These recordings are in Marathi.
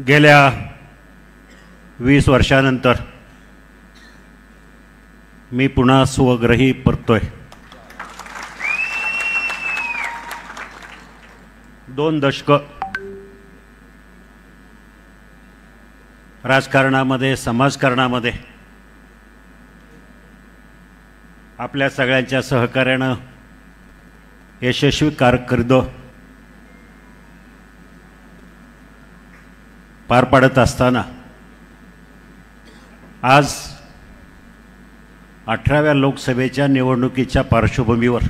गेल्या 20 वर्षानंतर मी पुन्हा स्वग्रही परतोय। 2 दशक राजकारणामध्ये समाजकारणामध्ये आपल्या सगळ्यांच्या सहकार्यानं यशस्वी कारकीर्द पार पाडत असताना आज 18व्या लोकसभेच्या निवडणुकीच्या पार्श्वभूमीवर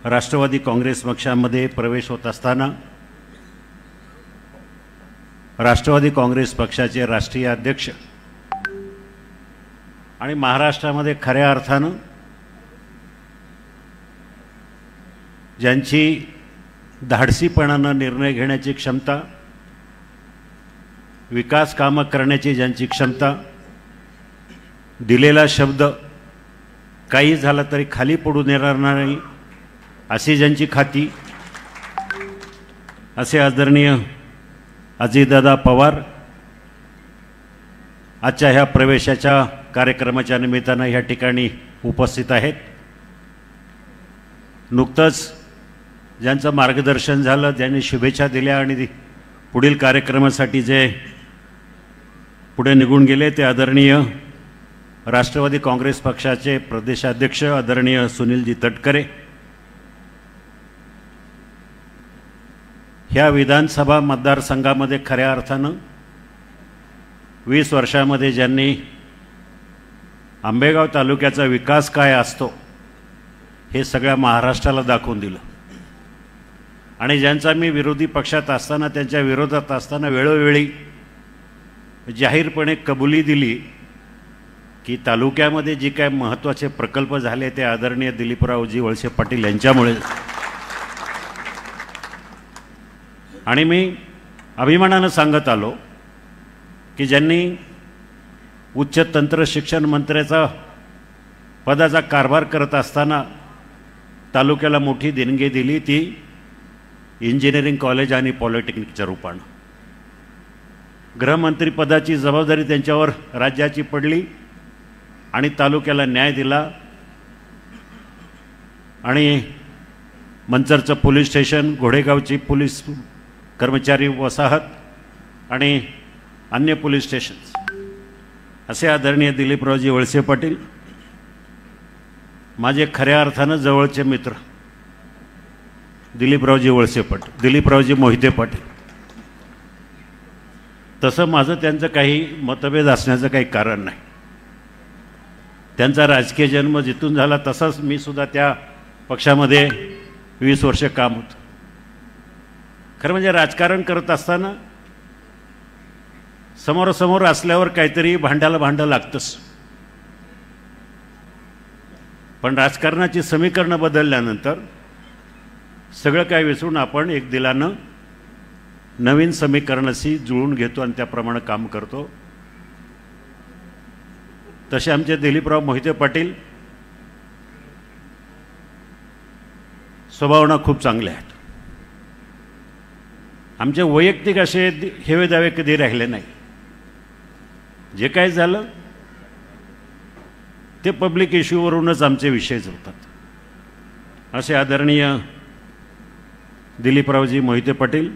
राष्ट्रवादी काँग्रेस पक्षामध्ये प्रवेश होत असताना राष्ट्रवादी काँग्रेस पक्षाचे राष्ट्रीय अध्यक्ष आणि महाराष्ट्रामध्ये खऱ्या अर्थानं ज्यांची धाडसीपणानं निर्णय घेण्याची क्षमता, विकास कामं करण्याची ज्यांची क्षमता, दिलेला शब्द काही झालं तरी खाली पडू देणार नाही अशी ज्यांची खाती, असे आदरणीय अजितदादा पवार आजच्या ह्या प्रवेशाच्या कार्यक्रमाच्या निमित्तानं ह्या ठिकाणी उपस्थित आहेत। नुकतंच ज्यांचं मार्गदर्शन झालं, ज्यांनी शुभेच्छा दिल्या आणि पुढील कार्यक्रमासाठी जे पुढे निघून गेले ते आदरणीय राष्ट्रवादी काँग्रेस पक्षाचे प्रदेशाध्यक्ष आदरणीय सुनीलजी तटकरे, ह्या विधानसभा मतदारसंघामध्ये खऱ्या अर्थानं 20 वर्षामध्ये ज्यांनी आंबेगाव तालुक्याचा विकास काय असतो हे सगळ्या महाराष्ट्राला दाखवून दिलं आणि ज्यांचा मी विरोधी पक्षात असताना, त्यांच्या विरोधात असताना वेळोवेळी जाहीरपणे कबुली दिली की तालुक्यामध्ये जे काय महत्त्वाचे प्रकल्प झाले ते आदरणीय दिलीपरावजी वळसे पाटील यांच्यामुळे, आणि मी अभिमानानं सांगत आलो की ज्यांनी उच्च तंत्र शिक्षण मंत्र्याचा पदाचा कारभार करत असताना तालुक्याला मोठी देणगी दिली ती इंजिनिअरिंग कॉलेज आणि पॉलिटेक्निकच्या रूपानं। गृहमंत्रीपदाची जबाबदारी त्यांच्यावर राज्याची पडली आणि तालुक्याला न्याय दिला आणि मंचरचं पोलीस स्टेशन, घोडेगावची पोलीस कर्मचारी वसाहत आणि अन्य पोलीस स्टेशन्स असे आदरणीय दिलीपरावजी वळसे पाटील माझे खऱ्या अर्थानं जवळचे मित्र दिलीपरावजी वळसे पाटील, दिलीपरावजी मोहिते पाटील। तसं माझं त्यांचं काही मतभेद असण्याचं काही कारण नाही। त्यांचा राजकीय जन्म जिथून झाला तसाच मी सुद्धा त्या पक्षामध्ये 20 वर्ष काम होतं। खरं म्हणजे राजकारण करत असताना समोरासमोर असल्यावर काहीतरी भांडं लागतंच, पण राजकारणाची समीकरणं बदलल्यानंतर सगळं काय विसरून आपण एक दिलानं नवीन समीकरणाशी जुळून घेतो आणि त्याप्रमाणे काम करतो। तसे आमचे दिलीपराव मोहिते पाटील स्वभावानं खूप चांगले आहेत। आमचे वैयक्तिक असे हेवे दावे कधी राहिले नाही। जे काय झालं ते पब्लिक इश्यूवरूनच आमचे विषयच होतात। असे आदरणीय दिलीपरावजी मोहिते पाटील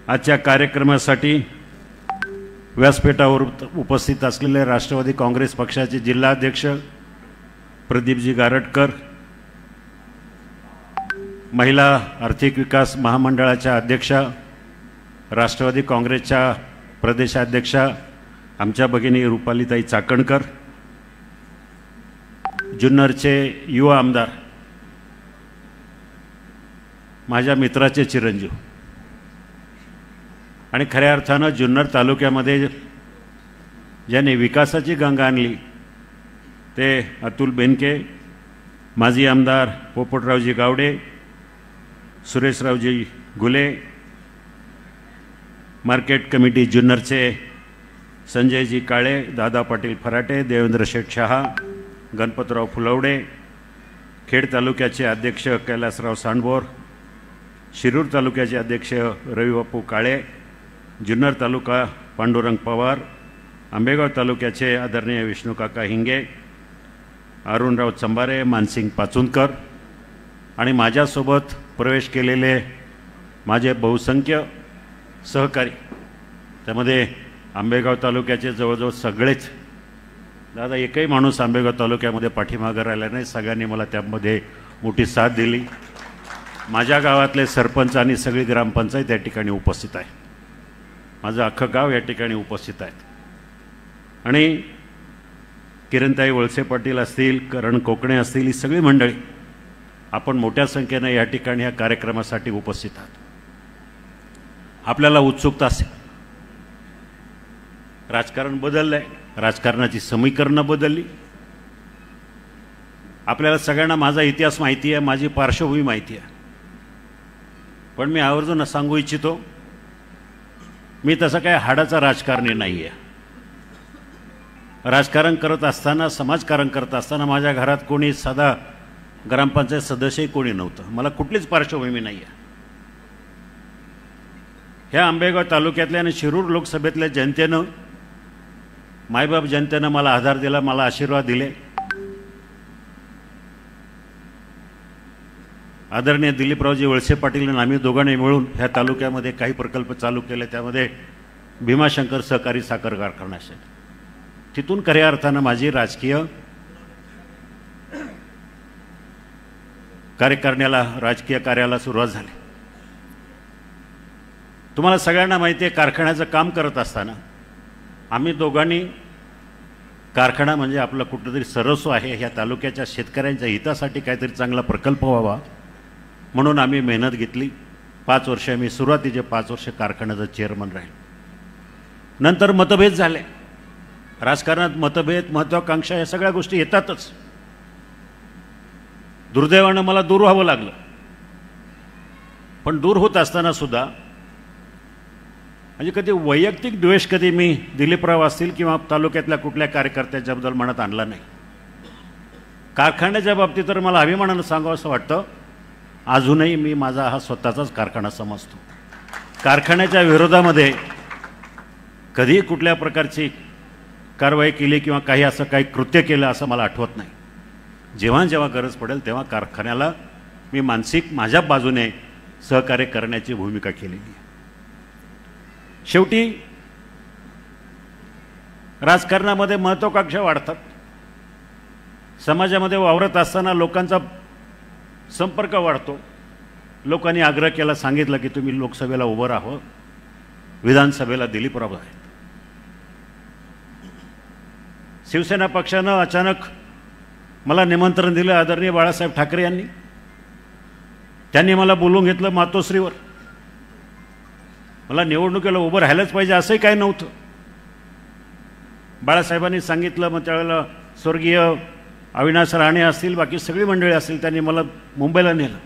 आजच्या कार्यक्रमासाठी व्यासपीठावर उपस्थित असलेले राष्ट्रवादी काँग्रेस पक्षाचे जिल्हाध्यक्ष प्रदीपजी गारटकर, महिला आर्थिक विकास महामंडळाच्या अध्यक्षा, राष्ट्रवादी काँग्रेसच्या प्रदेशाध्यक्षा आमच्या भगिनी रुपालीताई चाकणकर, जुन्नरचे युवा आमदार माझ्या मित्राचे चिरंजीव आणि खऱ्या अर्थानं जुन्नर तालुक्यामध्ये ज्यांनी विकासाची गंगा आणली ते अतुल बेनके, माजी आमदार पोपटरावजी गावडे, सुरेशरावजी गुले, मार्केट कमिटी जुन्नरचे संजयजी काळे, दादा पाटील फराटे, देवेंद्र शेठ शहा, गणपतराव फुलवडे, खेड तालुक्याचे अध्यक्ष कैलासराव सांडबोर, शिरूर तालुक्याचे अध्यक्ष रविबापू काळे, जुन्नर तालुका पांडुरंग पवार, आंबेगाव तालुक्याचे आदरणीय विष्णुकाका हिंगे, अरुणराव चंबारे, मानसिंग पाचुनकर आणि माझ्यासोबत प्रवेश केलेले माझे बहुसंख्य सहकारी, त्यामध्ये आंबेगाव तालुक्याचे जवळजवळ सगळेच. दादा एकही माणूस आंबेगाव तालुक्यामध्ये पाठीमागं राहिला नाही, सगळ्यांनी मला त्यामध्ये मोठी साथ दिली. माझ्या गावातले सरपंच आणि सगळी ग्रामपंचायत या ठिकाणी उपस्थित आहे, माझं अख्खं गाव या ठिकाणी उपस्थित आहेत. आणि किरणताई वळसे पाटील असतील, करण कोकणे असतील, ही सगळी मंडळी आपण मोठ्या संख्येनं या ठिकाणी या कार्यक्रमासाठी उपस्थित आहात. आपल्याला उत्सुकता असेल, राजकारण बदललं आहे, राजकारणाची समीकरणं बदलली. आपल्याला सगळ्यांना माझा इतिहास माहिती आहे, माझी पार्श्वभूमी माहिती आहे. पण मी आवर्जून सांगू इच्छितो, मी तसं काय हाडाचा राजकारणी नाही आहे. राजकारण करत असताना, समाजकारण करत असताना माझ्या घरात कोणी साधा ग्रामपंचायत सदस्यही कोणी नव्हतं. मला कुठलीच पार्श्वभूमी नाही आहे. ह्या आंबेगाव तालुक्यातल्या आणि शिरूर लोकसभेतल्या जनतेनं, मायबाप जनतेनं मला आधार दिला, मला आशीर्वाद दिले. आदरणीय दिलीपरावजी वळसे पाटील आणि आम्ही दोघांनी मिळून ह्या तालुक्यामध्ये काही प्रकल्प चालू केले, त्यामध्ये भीमाशंकर सहकारी साखर कारखाना असेल. तिथून खऱ्या अर्थानं माझी राजकीय राजकीय कार्याला सुरुवात झाली. तुम्हाला सगळ्यांना माहिती आहे, कारखान्याचं काम करत असताना आम्ही दोघांनी, कारखाना म्हणजे आपलं कुठंतरी सर्वस्व आहे, ह्या तालुक्याच्या शेतकऱ्यांच्या हितासाठी काहीतरी चांगला प्रकल्प व्हावा म्हणून आम्ही मेहनत घेतली. 5 वर्ष मी सुरुवातीचे 5 वर्ष कारखान्याचा चेअरमन राहील. नंतर मतभेद झाले. राजकारणात मतभेद, महत्त्वाकांक्षा या सगळ्या गोष्टी येतातच. दुर्दैवानं मला दूर व्हावं लागलं. पण दूर होत असताना सुद्धा म्हणजे कधी वैयक्तिक द्वेष कधी मी दिलीपराव असतील किंवा तालुक्यातल्या कुठल्या कार्यकर्त्याच्याबद्दल मनात आणला नाही. कारखान्याच्या बाबतीत तर मला अभिमानानं सांगावं असं वाटतं, अजूनही मी माझा हा स्वतःचाच कारखाना समजतो. कारखान्याच्या विरोधामध्ये कधी कुठल्या प्रकारची कारवाई केली किंवा काही असं काही कृत्य केलं असं मला आठवत नाही. जेव्हा जेव्हा गरज पडेल तेव्हा कारखान्याला मी मानसिक माझ्या बाजूने सहकार्य करण्याची भूमिका केलेली आहे. शेवटी राजकारणामध्ये महत्त्वाकांक्षा वाढतात. समाजामध्ये वावरत असताना लोकांचा संपर्क वाढतो. लोकांनी आग्रह केला, सांगितलं की तुम्ही लोकसभेला उभं राहावं, विधानसभेला दिलीपराव आहेत. शिवसेना पक्षानं अचानक मला निमंत्रण दिलं आदरणीय बाळासाहेब ठाकरे यांनी. त्यांनी मला बोलवून घेतलं मातोश्रीवर. मला निवडणुकीला उभं राहायलाच पाहिजे असंही काही नव्हतं. बाळासाहेबांनी सांगितलं. मग त्यावेळेला स्वर्गीय अविनाश राणे असतील, बाकी सगळी मंडळी असतील, त्यांनी मला मुंबईला नेलं.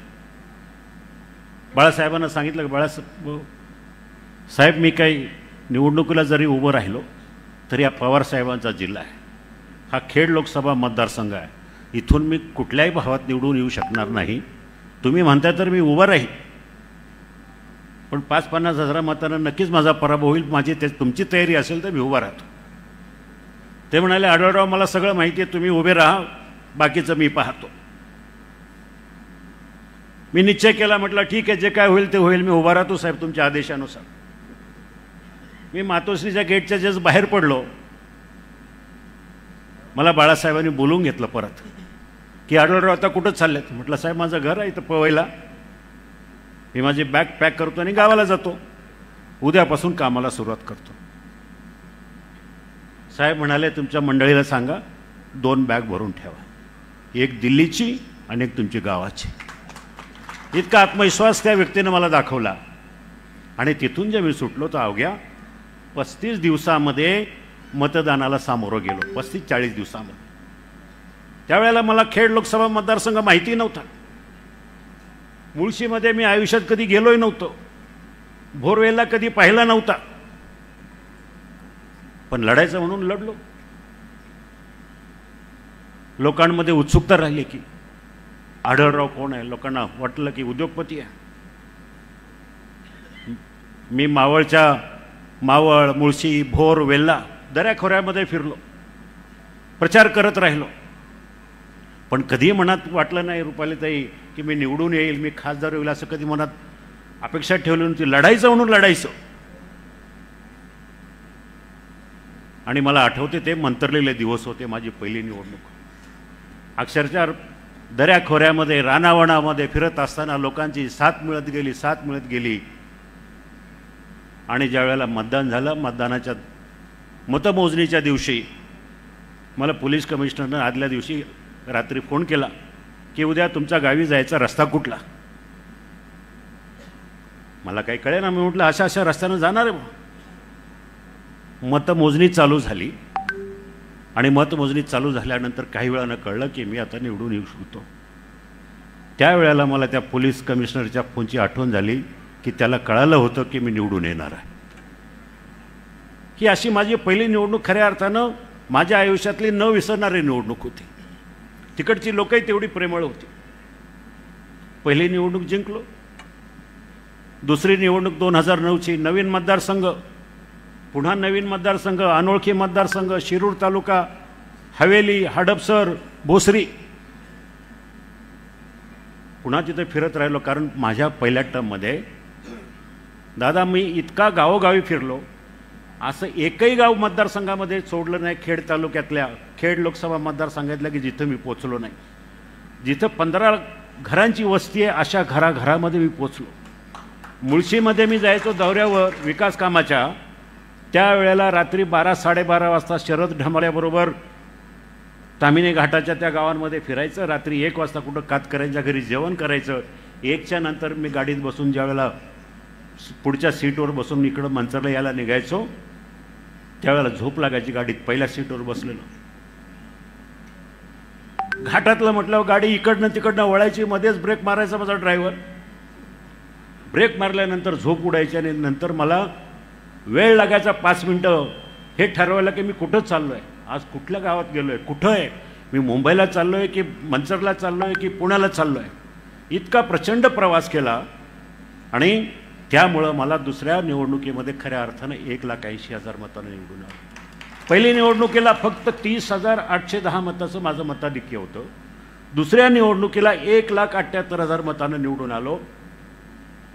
बाळासाहेबांना सांगितलं की बाळासाहेब मी काही निवडणुकीला जरी उभं राहिलो तरी हा पवारसाहेबांचा जिल्हा आहे, हा खेड लोकसभा मतदारसंघ आहे, इथून मी कुठल्याही भावात निवडून येऊ शकणार नाही. तुम्ही म्हणताय तर मी उभं राहील, पण 5-50 हजार मतांना नक्कीच माझा पराभव होईल. माझी तुमची तयारी असेल तर मी उभा राहतो. ते म्हणाले, आढळराव मला सगळं माहिती आहे, तुम्ही उभे राहा, बाकीचं मी पाहतो. मी निश्चय केला, म्हटलं ठीक आहे, जे काय होईल ते होईल, मी उभा राहतो साहेब तुमच्या आदेशानुसार. मी मातोश्रीच्या गेटच्या जस्ट बाहेर पडलो. मला बाळासाहेबांनी बोलवून घेतलं परत की आढळराव आता कुठं चाललेत. म्हटलं साहेब माझं घर आहे इथं पवईला, मी माझी बॅग पॅक करतो आणि गावाला जातो, उद्यापासून कामाला सुरुवात करतो. साहेब म्हणाले, तुमच्या मंडळीला सांगा 2 बॅग भरून ठेवा, एक दिल्लीची आणि एक तुमची गावाची. इतका आत्मविश्वास त्या व्यक्तीनं मला दाखवला. आणि तिथून जे मी सुटलो तर अवघ्या 35 दिवसामध्ये मतदानाला सामोरं गेलो. 35-40 दिवसामध्ये. त्यावेळेला मला खेड लोकसभा मतदारसंघ माहिती नव्हता. मुळशीमध्ये मी आयुष्यात कधी गेलोय नव्हतो, भोरवेलला कधी पाहिला नव्हता, पण लढायचं म्हणून लढलो. लोकांमध्ये उत्सुकता राहिली की आढळराव कोण आहे. लोकांना वाटलं की उद्योगपती आहे. मी मावळ, मुळशी, भोर, वेल्हा दऱ्याखोऱ्यामध्ये फिरलो, प्रचार करत राहिलो, पण कधी मनात वाटलं नाही रुपालीताई की मी निवडून येईल, मी खासदार होईल, असं कधी मनात अपेक्षा ठेवली नव्हती. लढायचं म्हणून लढायचं. आणि मला आठवते ते मंतरलेले दिवस होते, माझी पहिली निवडणूक. अक्षरशः दऱ्याखोऱ्यामध्ये रानावनामध्ये फिरत असताना लोकांची साथ मिळत गेली. आणि ज्या वेळेला मतदान झालं, मतदानाच्या मतमोजणीच्या दिवशी मला पोलीस कमिशनरनं आदल्या दिवशी रात्री फोन केला की उद्या तुमच्या गावी जायचा रस्ता कुठला. मला काही कळेना. मी म्हटलं अशा रस्त्यानं जाणार आहे. मतमोजणी चालू झाली आणि मतमोजणी चालू झाल्यानंतर काही वेळानं कळलं की मी आता निवडून येऊ शकतो. त्यावेळेला मला त्या पोलीस कमिशनरच्या फोनची आठवण झाली की त्याला कळालं होतं की मी निवडून येणार आहे. ही अशी माझी पहिली निवडणूक खऱ्या अर्थानं माझ्या आयुष्यातली न विसरणारी निवडणूक होती. तिकडची लोकही तेवढी प्रेमळ होती. पहिली निवडणूक जिंकलो. दुसरी निवडणूक 2009ची, नवीन मतदारसंघ, पुन्हा नवीन मतदारसंघ, अनोळखी मतदारसंघ, शिरूर तालुका, हवेली, हडपसर, भोसरी. पुन्हा तिथे फिरत राहिलो, कारण माझ्या पहिल्या टर्ममध्ये दादा मी इतका गावोगावी फिरलो, असं एकही गाव मतदारसंघामध्ये सोडलं नाही खेड तालुक्यातल्या, खेड लोकसभा मतदारसंघातल्या की जिथं मी पोचलो नाही. जिथं 15 घरांची वस्ती आहे अशा घराघरामध्ये मी पोचलो. मुळशीमध्ये मी जायचो दौऱ्यावर विकास कामाच्या, त्यावेळेला रात्री 12-12:30 वाजता शरद ढमाळ्याबरोबर तामिनी घाटाच्या त्या गावांमध्ये फिरायचं. रात्री 1 वाजता कुठं कातकऱ्यांच्या घरी जेवण करायचं. 1च्या नंतर मी गाडीत बसून ज्यावेळेला पुढच्या सीटवर बसून इकडं मंचरला यायला निघायचो, त्यावेळेला झोप लागायची गाडीत पहिल्या सीटवर बसलेलो. घाटातलं म्हटलं गाडी इकडनं तिकडनं वळायची, मध्येच ब्रेक मारायचा माझा ड्रायव्हर. ब्रेक मारल्यानंतर झोप उडायची आणि नंतर मला वेळ लागायचा 5 मिनटं हे ठरवायला की मी कुठं चाललो आहे, आज कुठल्या गावात गेलो आहे, कुठं आहे मी, मुंबईला चाललो आहे की मंचरला चाललो आहे की पुण्याला चाललो आहे. इतका प्रचंड प्रवास केला आणि त्यामुळं मला दुसऱ्या निवडणुकीमध्ये खऱ्या अर्थानं 1,80,000 मतांनी निवडून आलो. पहिली निवडणुकीला फक्त 30,810 मताचं माझं मताधिक्य होतं. दुसऱ्या निवडणुकीला 1,78,000 मतांना निवडून आलो.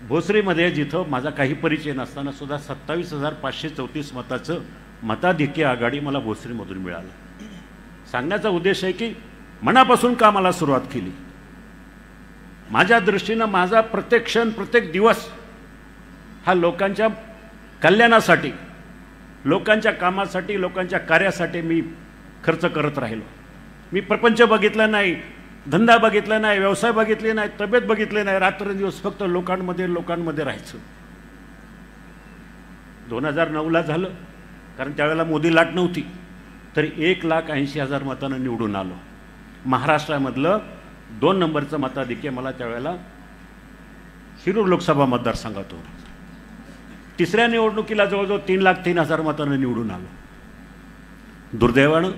भोसरीमध्ये जिथं माझा काही परिचय नसताना सुद्धा 27,534 मताचं मताधिक्य आघाडी मला भोसरीमधून मिळालं. सांगण्याचा उद्देश आहे की मनापासून कामाला सुरुवात केली. माझ्या दृष्टीनं माझा प्रत्येक क्षण, प्रत्येक दिवस हा लोकांच्या कल्याणासाठी, लोकांच्या कामासाठी, लोकांच्या कार्यासाठी मी खर्च करत राहिलो. मी प्रपंच बघितला नाही, धंदा बघितला नाही, व्यवसाय बघितले नाही, तब्येत बघितली नाही. रात्रंदिवस फक्त लोकांमध्ये राहायचं. 2009ला झालं, कारण त्यावेळेला मोदी लाट नव्हती, तरी 1,80,000 मतांना निवडून आलो. महाराष्ट्रामधलं 2 नंबरचं मताधिक्य मला त्यावेळेला शिरूर लोकसभा मतदारसंघातून. तिसऱ्या निवडणुकीला जवळजवळ 3,03,000 मतांना निवडून आलो. दुर्दैवानं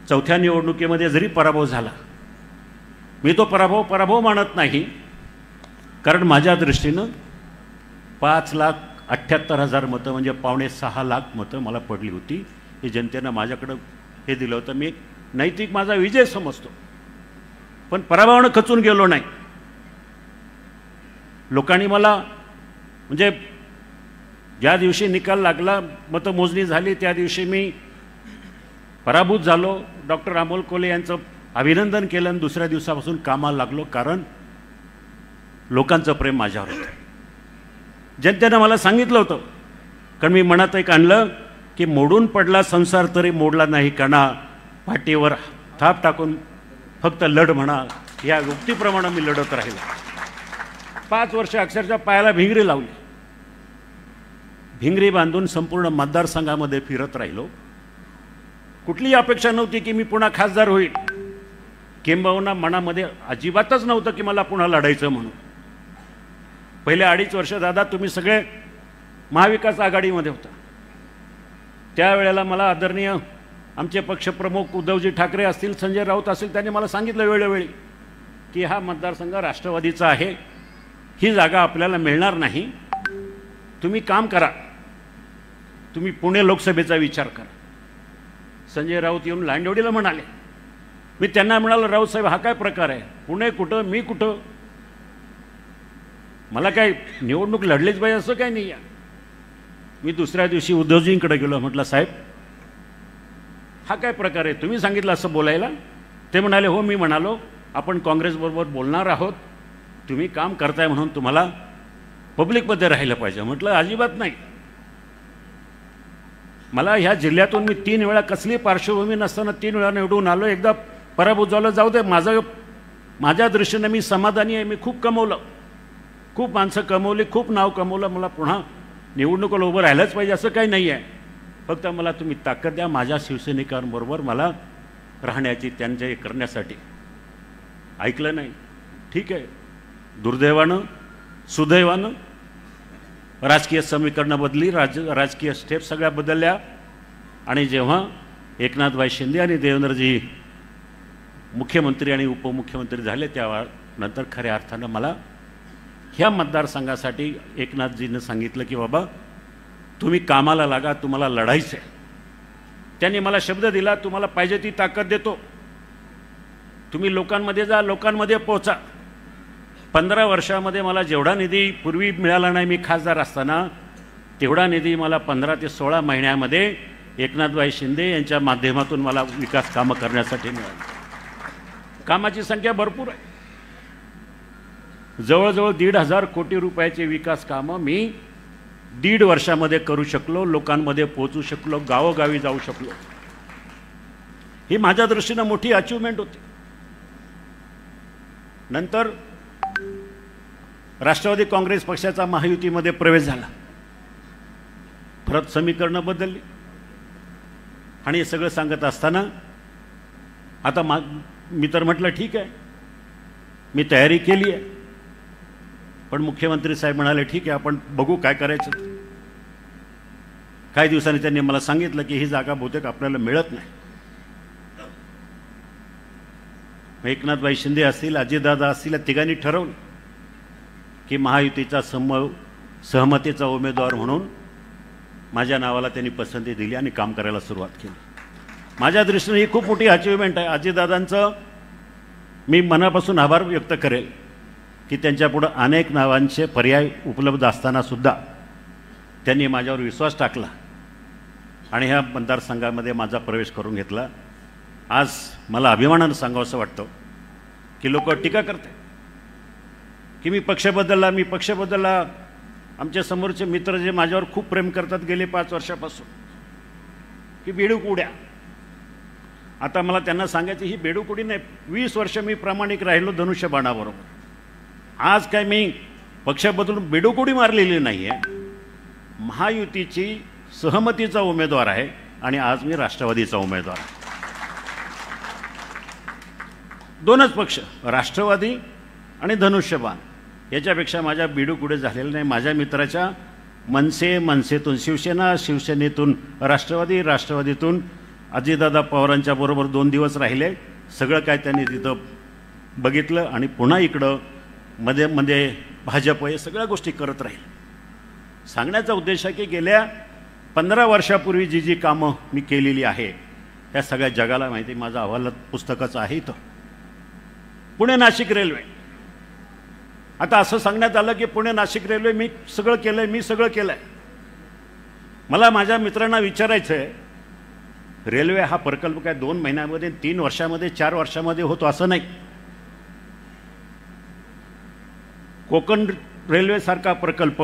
चौथ्या निवडणुकीमध्ये जरी पराभव झाला, मी तो पराभव मानत नाही, कारण माझ्या दृष्टीनं 5,78,000 मतं म्हणजे 5.25 लाख मतं मला पडली होती. ही जनतेनं माझ्याकडं हे दिलं होतं. मी नैतिक माझा विजय समजतो, पण पराभवानं खचून गेलो नाही. लोकांनी मला म्हणजे ज्या दिवशी निकाल लागला, मतमोजणी झाली, त्या दिवशी मी पराभूत झालो. डॉक्टर अमोल कोल्हे यांचं अभिनंदन केलं आणि दुसऱ्या दिवसापासून कामाला लागलो, कारण लोकांचं प्रेम माझ्यावर होतं. जनतेनं मला सांगितलं होतं, कारण मी मनात एक आणलं की मोडून पडला संसार तरी मोडला नाही कणा, पाठीवर थाप टाकून फक्त लढ म्हणा, या उक्तीप्रमाणे मी लढत राहिलो. 5 वर्ष अक्षरशः पायाला भिंगरी लावली. भिंगरी बांधून संपूर्ण मतदारसंघामध्ये फिरत राहिलो. कुठलीही अपेक्षा नव्हती की मी पुन्हा खासदार होईल, किंबहुना मनामध्ये अजिबातच नव्हतं की मला पुन्हा लढायचं म्हणून. पहिले 2.5 वर्ष दादा तुम्ही सगळे महाविकास आघाडीमध्ये होता. त्यावेळेला मला आदरणीय आमचे पक्षप्रमुख उद्धवजी ठाकरे असतील, संजय राऊत असतील, त्यांनी मला सांगितलं वेळोवेळी की हा मतदारसंघ राष्ट्रवादीचा आहे, ही जागा आपल्याला मिळणार नाही, तुम्ही काम करा, तुम्ही पुणे लोकसभेचा विचार करा. संजय राऊत येऊन लांडवडीला म्हणाले. मी त्यांना म्हणालो, राऊत साहेब हा काय प्रकार आहे, पुणे कुठं मी कुठं, मला काय निवडणूक लढलीच पाहिजे असं काही नाही आहे. मी दुसऱ्या दिवशी उद्धवजींकडे गेलो, म्हटलं साहेब हा काय प्रकार आहे, तुम्ही सांगितलं असं बोलायला. ते म्हणाले हो मी म्हणालो आपण काँग्रेसबरोबर बोलणार आहोत, तुम्ही काम करताय म्हणून तुम्हाला पब्लिकमध्ये राहिलं पाहिजे. म्हटलं अजिबात नाही, मला ह्या जिल्ह्यातून मी 3 वेळा कसली पार्श्वभूमी नसताना 3 वेळा निवडून आलो, एकदा पराभूत झालो, जाऊ दे, माझ्या दृष्टीने मी समाधानी आहे. मी खूप कमवलं, खूप माणसं कमवली, खूप नाव कमवलं, मला पुन्हा निवडणुकीला उभं राहिलंच पाहिजे असं काही नाही आहे. फक्त मला तुम्ही ताकद द्या माझ्या शिवसैनिकांबरोबर मला राहण्याची, त्यांच्या हे करण्यासाठी. ऐकलं नाही. ठीक आहे, दुर्दैवानं सुदैवानं राजकीय समीकरणं बदली, राजकीय स्टेप सगळ्या बदलल्या. आणि जेव्हा एकनाथभाई शिंदे आणि देवेंद्रजी मुख्यमंत्री आणि उपमुख्यमंत्री झाले तेव्हा नंतर खऱ्या अर्थानं मला ह्या मतदारसंघासाठी एकनाथजीनं सांगितलं की बाबा तुम्ही कामाला लागा, तुम्हाला लढायचं आहे. त्यांनी मला शब्द दिला, तुम्हाला पाहिजे ती ताकद देतो, तुम्ही लोकांमध्ये जा, लोकांमध्ये पोहोचा. 15 वर्षामध्ये मला जेवढा निधी पूर्वी मिळाला नाही मी खासदार असताना, तेवढा निधी मला 15 ते 16 महिन्यामध्ये एकनाथभाई शिंदे यांच्या माध्यमातून मला विकास कामं करण्यासाठी मिळाली. कामाची संख्या भरपूर आहे, जवळजवळ 1,500 कोटी रुपयाचे विकास कामं मी 1.5 वर्षामध्ये करू शकलो, लोकांमध्ये पोहोचू शकलो, गावोगावी जाऊ शकलो. ही माझ्या दृष्टीनं मोठी अचिव्हमेंट होती. नंतर राष्ट्रवादी काँग्रेस पक्षाचा महायुतीमध्ये प्रवेश झाला, परत समीकरणं बदलली. आणि हे सगळं सांगत असताना आता मी तर म्हटलं ठीक आहे, मी तयारी केली आहे. पण मुख्यमंत्री साहेब म्हणाले ठीक आहे आपण बघू काय करायचं. काही दिवसांनी त्यांनी मला सांगितलं की ही जागा बहुतेक आपल्याला मिळत नाही. एकनाथभाई शिंदे असतील, अजितदादा असतील, या तिघांनी ठरवलं की महायुतीचा सहमतीचा उमेदवार म्हणून माझ्या नावाला त्यांनी पसंती दिली आणि काम करायला सुरुवात केली. माझ्या दृष्टीने ही खूप मोठी अचिव्हमेंट आहे. अजितदादांचं मी मनापासून आभार व्यक्त करेल की त्यांच्यापुढं अनेक नावांचे पर्याय उपलब्ध असताना सुद्धा त्यांनी माझ्यावर विश्वास टाकला आणि ह्या मतदारसंघामध्ये माझा प्रवेश करून घेतला. आज मला अभिमानानं सांगावंसं वाटतं की लोक टीका करते की मी पक्ष बदलला. आमच्या समोरचे मित्र जे माझ्यावर खूप प्रेम करतात गेले 5 वर्षापासून की बेडूकुड्या. आता मला त्यांना सांगायची ही बेडूकुडी नाही, 20 वर्ष मी प्रामाणिक राहिलो धनुष्यबाणाबरोबर. आज काय मी पक्ष बदलून बेडूकुडी मारलेली नाही आहे. महायुतीची सहमतीचा उमेदवार आहे आणि आज मी राष्ट्रवादीचा उमेदवार आहे. 2च पक्ष, राष्ट्रवादी आणि धनुष्यबाण. याच्यापेक्षा माझ्या बेडूकुडे झालेलं नाही. माझ्या मित्राच्या मनसेतून शिवसेना, शिवसेनेतून राष्ट्रवादी, राष्ट्रवादीतून अजितदादा पवारांच्या बरोबर 2 दिवस राहिले. सगळं काय त्यांनी तिथं बघितलं आणि पुन्हा इकडं मध्ये भाजप हे सगळ्या गोष्टी करत राहील. सांगण्याचा उद्देश आहे की गेल्या 15 वर्षापूर्वी जी कामं मी केलेली आहे त्या सगळ्या जगाला माहिती. माझं अहवाल पुस्तकाचं आहे इथं. पुणे नाशिक रेल्वे, आता असं सांगण्यात आलं की पुणे नाशिक रेल्वे मी सगळं केलंय. मला माझ्या मित्रांना विचारायचं आहे, रेल्वे हा प्रकल्प काय 2 महिन्यामध्ये, 3 वर्षामध्ये, 4 वर्षामध्ये होतो असं नाही. कोकण रेल्वेसारखा प्रकल्प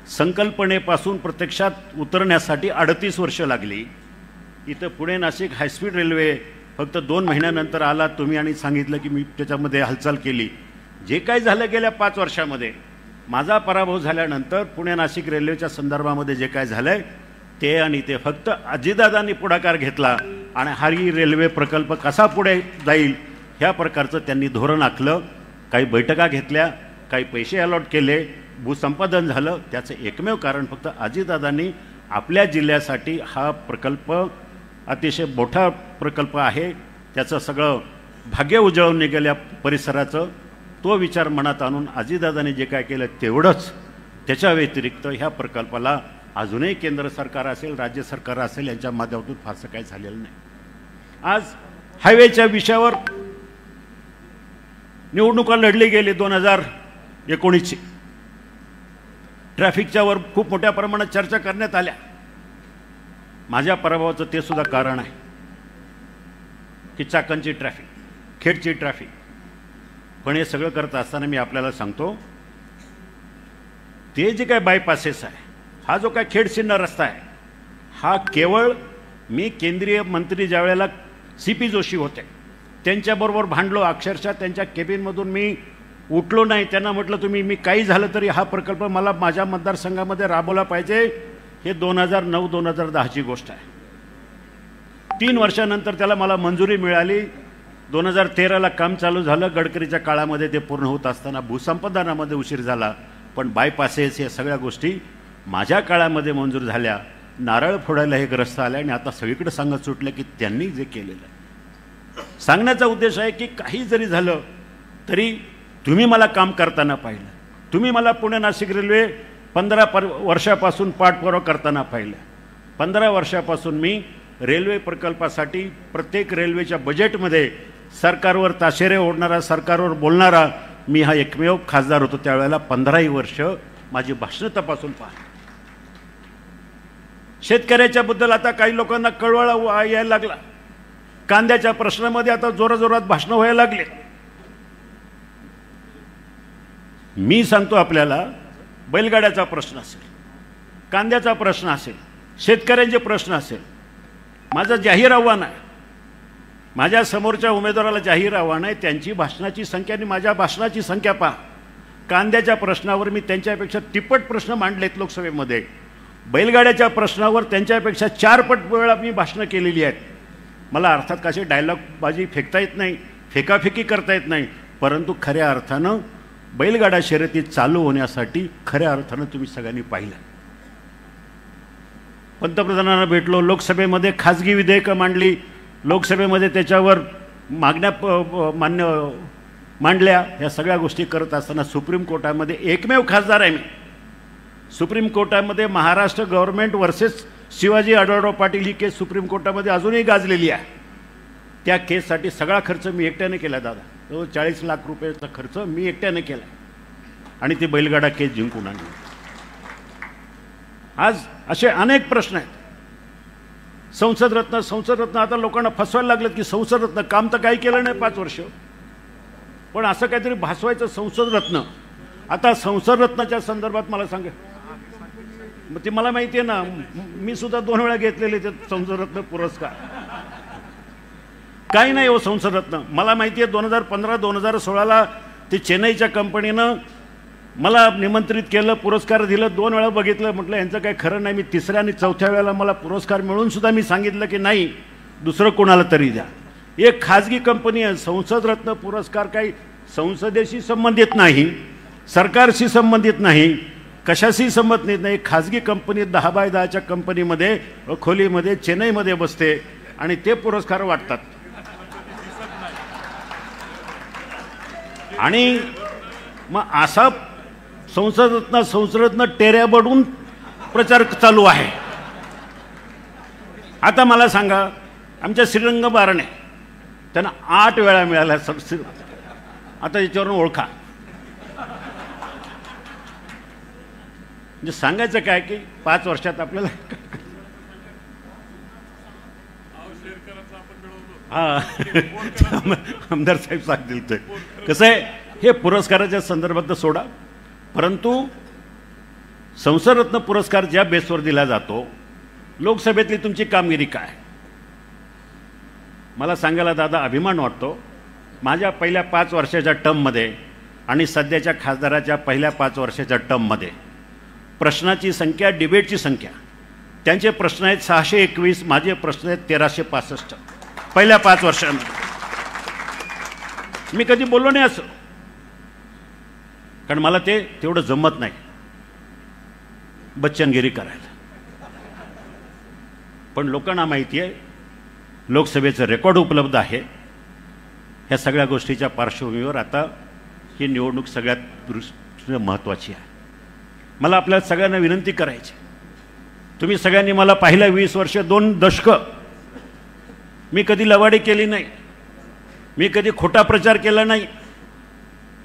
संकल्पनेपासून प्रत्यक्षात उतरण्यासाठी 38 वर्ष लागली. इथं पुणे नाशिक हायस्पीड रेल्वे फक्त 2 महिन्यानंतर आला तुम्ही आणि सांगितलं की मी त्याच्यामध्ये हालचाल केली. जे काही झालं गेल्या 5 वर्षामध्ये, माझा पराभव झाल्यानंतर पुणे नाशिक रेल्वेच्या संदर्भामध्ये जे काय झालंय ते फक्त अजितदादांनी पुढाकार घेतला आणि हा रेल्वे प्रकल्प कसा पुढे जाईल ह्या प्रकारचं त्यांनी धोरण आखलं. काही बैठका घेतल्या, काही पैसे अलॉट केले, भूसंपादन झालं. त्याचं एकमेव कारण फक्त अजितदादांनी आपल्या जिल्ह्यासाठी हा प्रकल्प अतिशय मोठा प्रकल्प आहे, त्याचं सगळं भाग्य उजळून निघाल्या परिसराचं, तो विचार मनात आणून अजितदादांनी जे काय केलं तेवढंच त्याच्या व्यतिरिक्त ह्या प्रकल्पाला अजूनही केंद्र सरकार असेल, राज्य सरकार असेल, यांच्या माध्यमातून फारसं काही झालेलं नाही. आज हायवेच्या विषयावर निवडणुका लढली गेली 2019ची. ट्रॅफिकच्या वर खूप मोठ्या प्रमाणात चर्चा करण्यात आल्या. माझ्या पराभवाचं ते सुद्धा कारण आहे की चाकणची ट्रॅफिक, खेडची ट्रॅफिक. पण हे सगळं करत असताना मी आपल्याला सांगतो, ते जे काय बायपासेस आहे, हा जो काय खेड सिन्नर रस्ता आहे, हा केवळ मी केंद्रीय मंत्री ज्या वेळेला CP जोशी होते त्यांच्याबरोबर भांडलो. अक्षरशः त्यांच्या केबिनमधून मी उठलो नाही. त्यांना म्हटलं तुम्ही, मी काही झालं तरी हा प्रकल्प मला माझ्या मतदारसंघामध्ये राबवला पाहिजे. हे 2009-2010ची गोष्ट आहे. 3 वर्षानंतर त्याला मला मंजुरी मिळाली. 2013ला काम चालू झालं. गडकरीच्या काळामध्ये ते पूर्ण होत असताना भूसंपादनामध्ये उशीर झाला. पण बायपासेस या सगळ्या गोष्टी माझ्या काळामध्ये मंजूर झाल्या. नारळ फोडायला हे ग्रस्त आले आणि आता सगळीकडे सांगत सुटलं की त्यांनी जे केलेलं आहे. सांगण्याचा उद्देश आहे की काही जरी झालं तरी तुम्ही मला काम करताना पाहिलं. तुम्ही मला पुणे नाशिक रेल्वे 15 वर्षापासून पाठपुरावा करताना पाहिलं. 15 वर्षापासून मी रेल्वे प्रकल्पासाठी प्रत्येक रेल्वेच्या बजेटमध्ये सरकारवर ताशेरे ओढणारा, सरकारवर बोलणारा मी हा एकमेव खासदार होतो. त्यावेळेला 15ही वर्ष माझी भाषणं तपासून पहा. शेतकऱ्याच्या बद्दल आता काही लोकांना कळवळा यायला लागला. कांद्याच्या प्रश्नामध्ये आता जोराजोरात भाषणं व्हायला लागले. मी सांगतो आपल्याला, बैलगाड्याचा प्रश्न असेल, कांद्याचा प्रश्न असेल, शेतकऱ्यांचे प्रश्न असेल, माझं जाहीर आव्हान आहे. माझ्या समोरच्या उमेदवाराला जाहीर आव्हान आहे, त्यांची भाषणाची संख्या आणि माझ्या भाषणाची संख्या पहा. कांद्याच्या प्रश्नावर मी त्यांच्यापेक्षा तिप्पट प्रश्न मांडलेत लोकसभेमध्ये. बैलगाड्याच्या प्रश्नावर त्यांच्यापेक्षा 4 पट वेळा मी भाषणं केलेली आहेत. मला अर्थात कसे डायलॉगबाजी फेकता येत नाही, फेकाफेकी करता येत नाही, परंतु खऱ्या अर्थानं बैलगाडा शर्यती चालू होण्यासाठी खऱ्या अर्थानं तुम्ही सगळ्यांनी पाहिलं. पंतप्रधानांना भेटलो, लोकसभेमध्ये खाजगी विधेयकं मांडली, लोकसभेमध्ये त्याच्यावर मागण्या मांडल्या. या सगळ्या गोष्टी करत असताना सुप्रीम कोर्टामध्ये एकमेव खासदार आहे मी. सुप्रीम कोर्टामध्ये महाराष्ट्र गव्हर्नमेंट वर्सेस शिवाजी आढळराव पाटील ही केस सुप्रीम कोर्टामध्ये अजूनही गाजलेली आहे. त्या केससाठी सगळा खर्च मी एकट्याने केला दादा. 40 लाख रुपयाचा खर्च मी एकट्याने केला आणि ती बैलगाडा केस जिंकून आणली. आज असे अनेक प्रश्न आहेत. संसद रत्न आता लोकांना फसवायला लागलं की संसद रत्न काम तर काही केलं नाही 5 वर्ष, पण असं काहीतरी भासवायचं संसद रत्न. आता संसद रत्नाच्या संदर्भात मला सांगा, मग ते मला माहिती आहे ना, मी सुद्धा 2 वेळा घेतलेले ते संसद रत्न पुरस्कार. काही नाही हो संसद रत्न. मला माहिती आहे 2015-2016ला ते चेन्नईच्या कंपनीनं मला निमंत्रित केलं, पुरस्कार दिलं. 2 वेळा बघितलं, म्हटलं यांचं काही खरं नाही. मी 3ऱ्या आणि 4थ्या वेळेला मला पुरस्कार मिळून सुद्धा मी सांगितलं की नाही, दुसरं कोणाला तरी द्या. एक खाजगी कंपनी आहे. संसद रत्न पुरस्कार काही संसदेशी संबंधित नाही, सरकारशी संबंधित नाही, कशाशी संबंधित नाही. खाजगी कंपनी 10x10च्या कंपनीमध्ये खोलीमध्ये चेन्नईमध्ये बसते आणि ते पुरस्कार वाटतात. आणि मग असा संसद रत्न टेऱ्या बडून प्रचार चालू आहे. आता मला सांगा, आमच्या श्रीरंग बारणे त्यांना 8 वेळा मिळाला. आता याच्यावरून ओळखा. म्हणजे सांगायचं काय की 5 वर्षात आपल्याला आमदार साहेब सांगतील. ते कसं आहे, हे पुरस्काराच्या संदर्भात सोडा, परंतु संसद रत्न पुरस्कार ज्या बेसवर दिला जातो, लोकसभेतली तुमची कामगिरी काय, मला सांगायला दादा अभिमान वाटतो. माझ्या पहिल्या 5 वर्षाच्या टर्ममध्ये आणि सध्याच्या खासदाराच्या पहिल्या 5 वर्षाच्या टर्ममध्ये प्रश्नाची संख्या, डिबेटची संख्या, त्यांचे प्रश्न आहेत 621, माझे प्रश्न आहेत 1365 पहिल्या 5 वर्षांमध्ये. मी कधी बोललो नाही असं, कारण मला ते तेवढं जमत नाही बच्चनगिरी करायला. पण लोकांना माहिती आहे, लोकसभेचं रेकॉर्ड उपलब्ध आहे. ह्या सगळ्या गोष्टीच्या पार्श्वभूमीवर आता ही निवडणूक सगळ्यात दृष्टीने महत्त्वाची आहे. मला आपल्या सगळ्यांना विनंती करायची, तुम्ही सगळ्यांनी मला पाहिलं 20 वर्ष 2 दशकं मी कधी लवाडी केली नाही, मी कधी खोटा प्रचार केला नाही,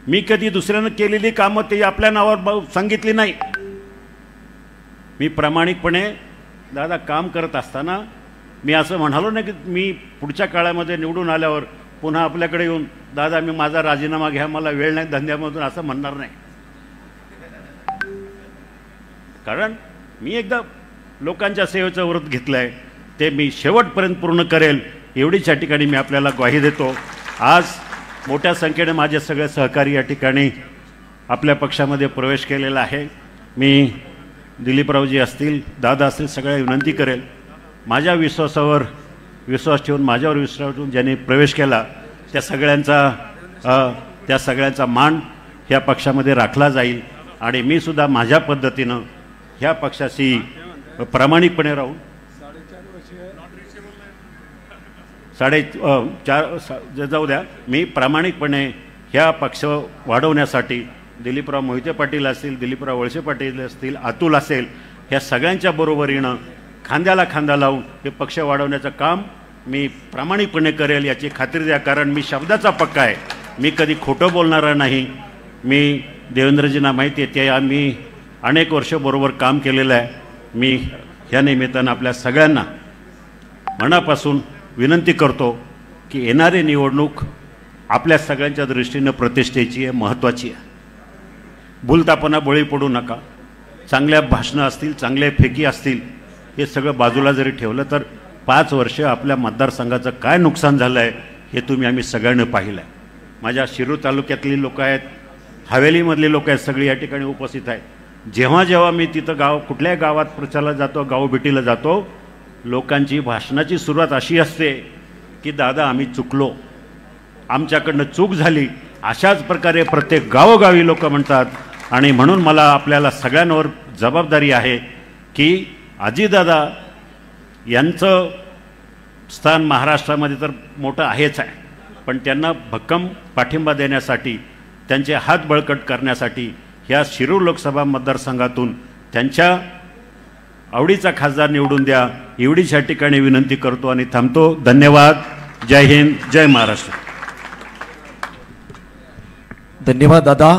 मी कधी दुसऱ्यानं केलेली कामं ते आपल्या नावावर सांगितली नाही. मी प्रामाणिकपणे दादा काम करत असताना मी असं म्हणालो नाही की मी पुढच्या काळामध्ये निवडून आल्यावर पुन्हा आपल्याकडे येऊन दादा मी माझा राजीनामा घ्या, मला वेळ नाही धंद्यामधून, असं म्हणणार नाही. कारण मी एकदा लोकांच्या सेवेचं व्रत घेतलं आहे, ते मी शेवटपर्यंत पूर्ण करेल एवढीच या ठिकाणी मी आपल्याला ग्वाही देतो. आज मोठ्या संख्येने माझे सगळे सहकारी या ठिकाणी आपल्या पक्षामध्ये प्रवेश केलेला आहे. मी दिलीपरावजी असतील, दादा असतील, सगळ्या विनंती करेल, माझ्या विश्वासावर विश्वास ठेवून, माझ्यावर विश्वास ठेवून ज्यांनी प्रवेश केला त्या सगळ्यांचा मान ह्या पक्षामध्ये राखला जाईल. आणि मी सुद्धा माझ्या पद्धतीनं ह्या पक्षाशी प्रामाणिकपणे राहून 4.5 जाऊ द्या, मी प्रामाणिकपणे ह्या पक्ष वाढवण्यासाठी दिलीपराव मोहिते पाटील असतील, दिलीपराव वळसे पाटील असतील, अतुल असेल, ह्या सगळ्यांच्या बरोबरीनं खांद्याला खांदा लावून हे पक्ष वाढवण्याचं काम मी प्रामाणिकपणे करेल याची खात्री द्या. कारण मी शब्दाचा पक्का आहे, मी कधी खोटं बोलणारा नाही. मी देवेंद्रजींना माहिती आहे, ते आम्ही अनेक वर्ष बरोबर काम केलेलं आहे. मी ह्या निमित्तानं आपल्या सगळ्यांना मनापासून विनंती करतो की येणारी निवडणूक आपल्या सगळ्यांच्या दृष्टीनं प्रतिष्ठेची आहे, महत्त्वाची आहे. भूलतापणा बळी पडू नका. चांगल्या भाषणं असतील, चांगल्या फेकी असतील, हे सगळं बाजूला जरी ठेवलं तर 5 वर्ष आपल्या मतदारसंघाचं काय नुकसान झालं आहे हे आम्ही सगळ्यांनी पाहिलं आहे. माझ्या शिरूर तालुक्यातली लोक आहेत, हवेलीमधली लोक आहेत, सगळी या ठिकाणी उपस्थित आहेत. जेव्हा जेव्हा मी तिथं कुठल्याही गावात प्रचाराला जातो, गावभेटीला जातो, लोकांची भाषणाची सुरुवात अशी असते की दादा आम्ही चुकलो, आमच्याकडनं चूक झाली, अशाच प्रकारे प्रत्येक गावोगावी लोक म्हणतात. आणि म्हणून मला आपल्याला सगळ्यांवर जबाबदारी आहे की अजितदादा यांचं स्थान महाराष्ट्रामध्ये तर मोठं आहेच आहे, पण त्यांना भक्कम पाठिंबा देण्यासाठी, त्यांचे हात बळकट करण्यासाठी ह्या शिरूर लोकसभा मतदारसंघातून त्यांच्या आवडीचा खासदार निवडून द्या, एवढीच या ठिकाणी विनंती करतो आणि थांबतो. धन्यवाद. जय हिंद, जय महाराष्ट्र. धन्यवाद दादा.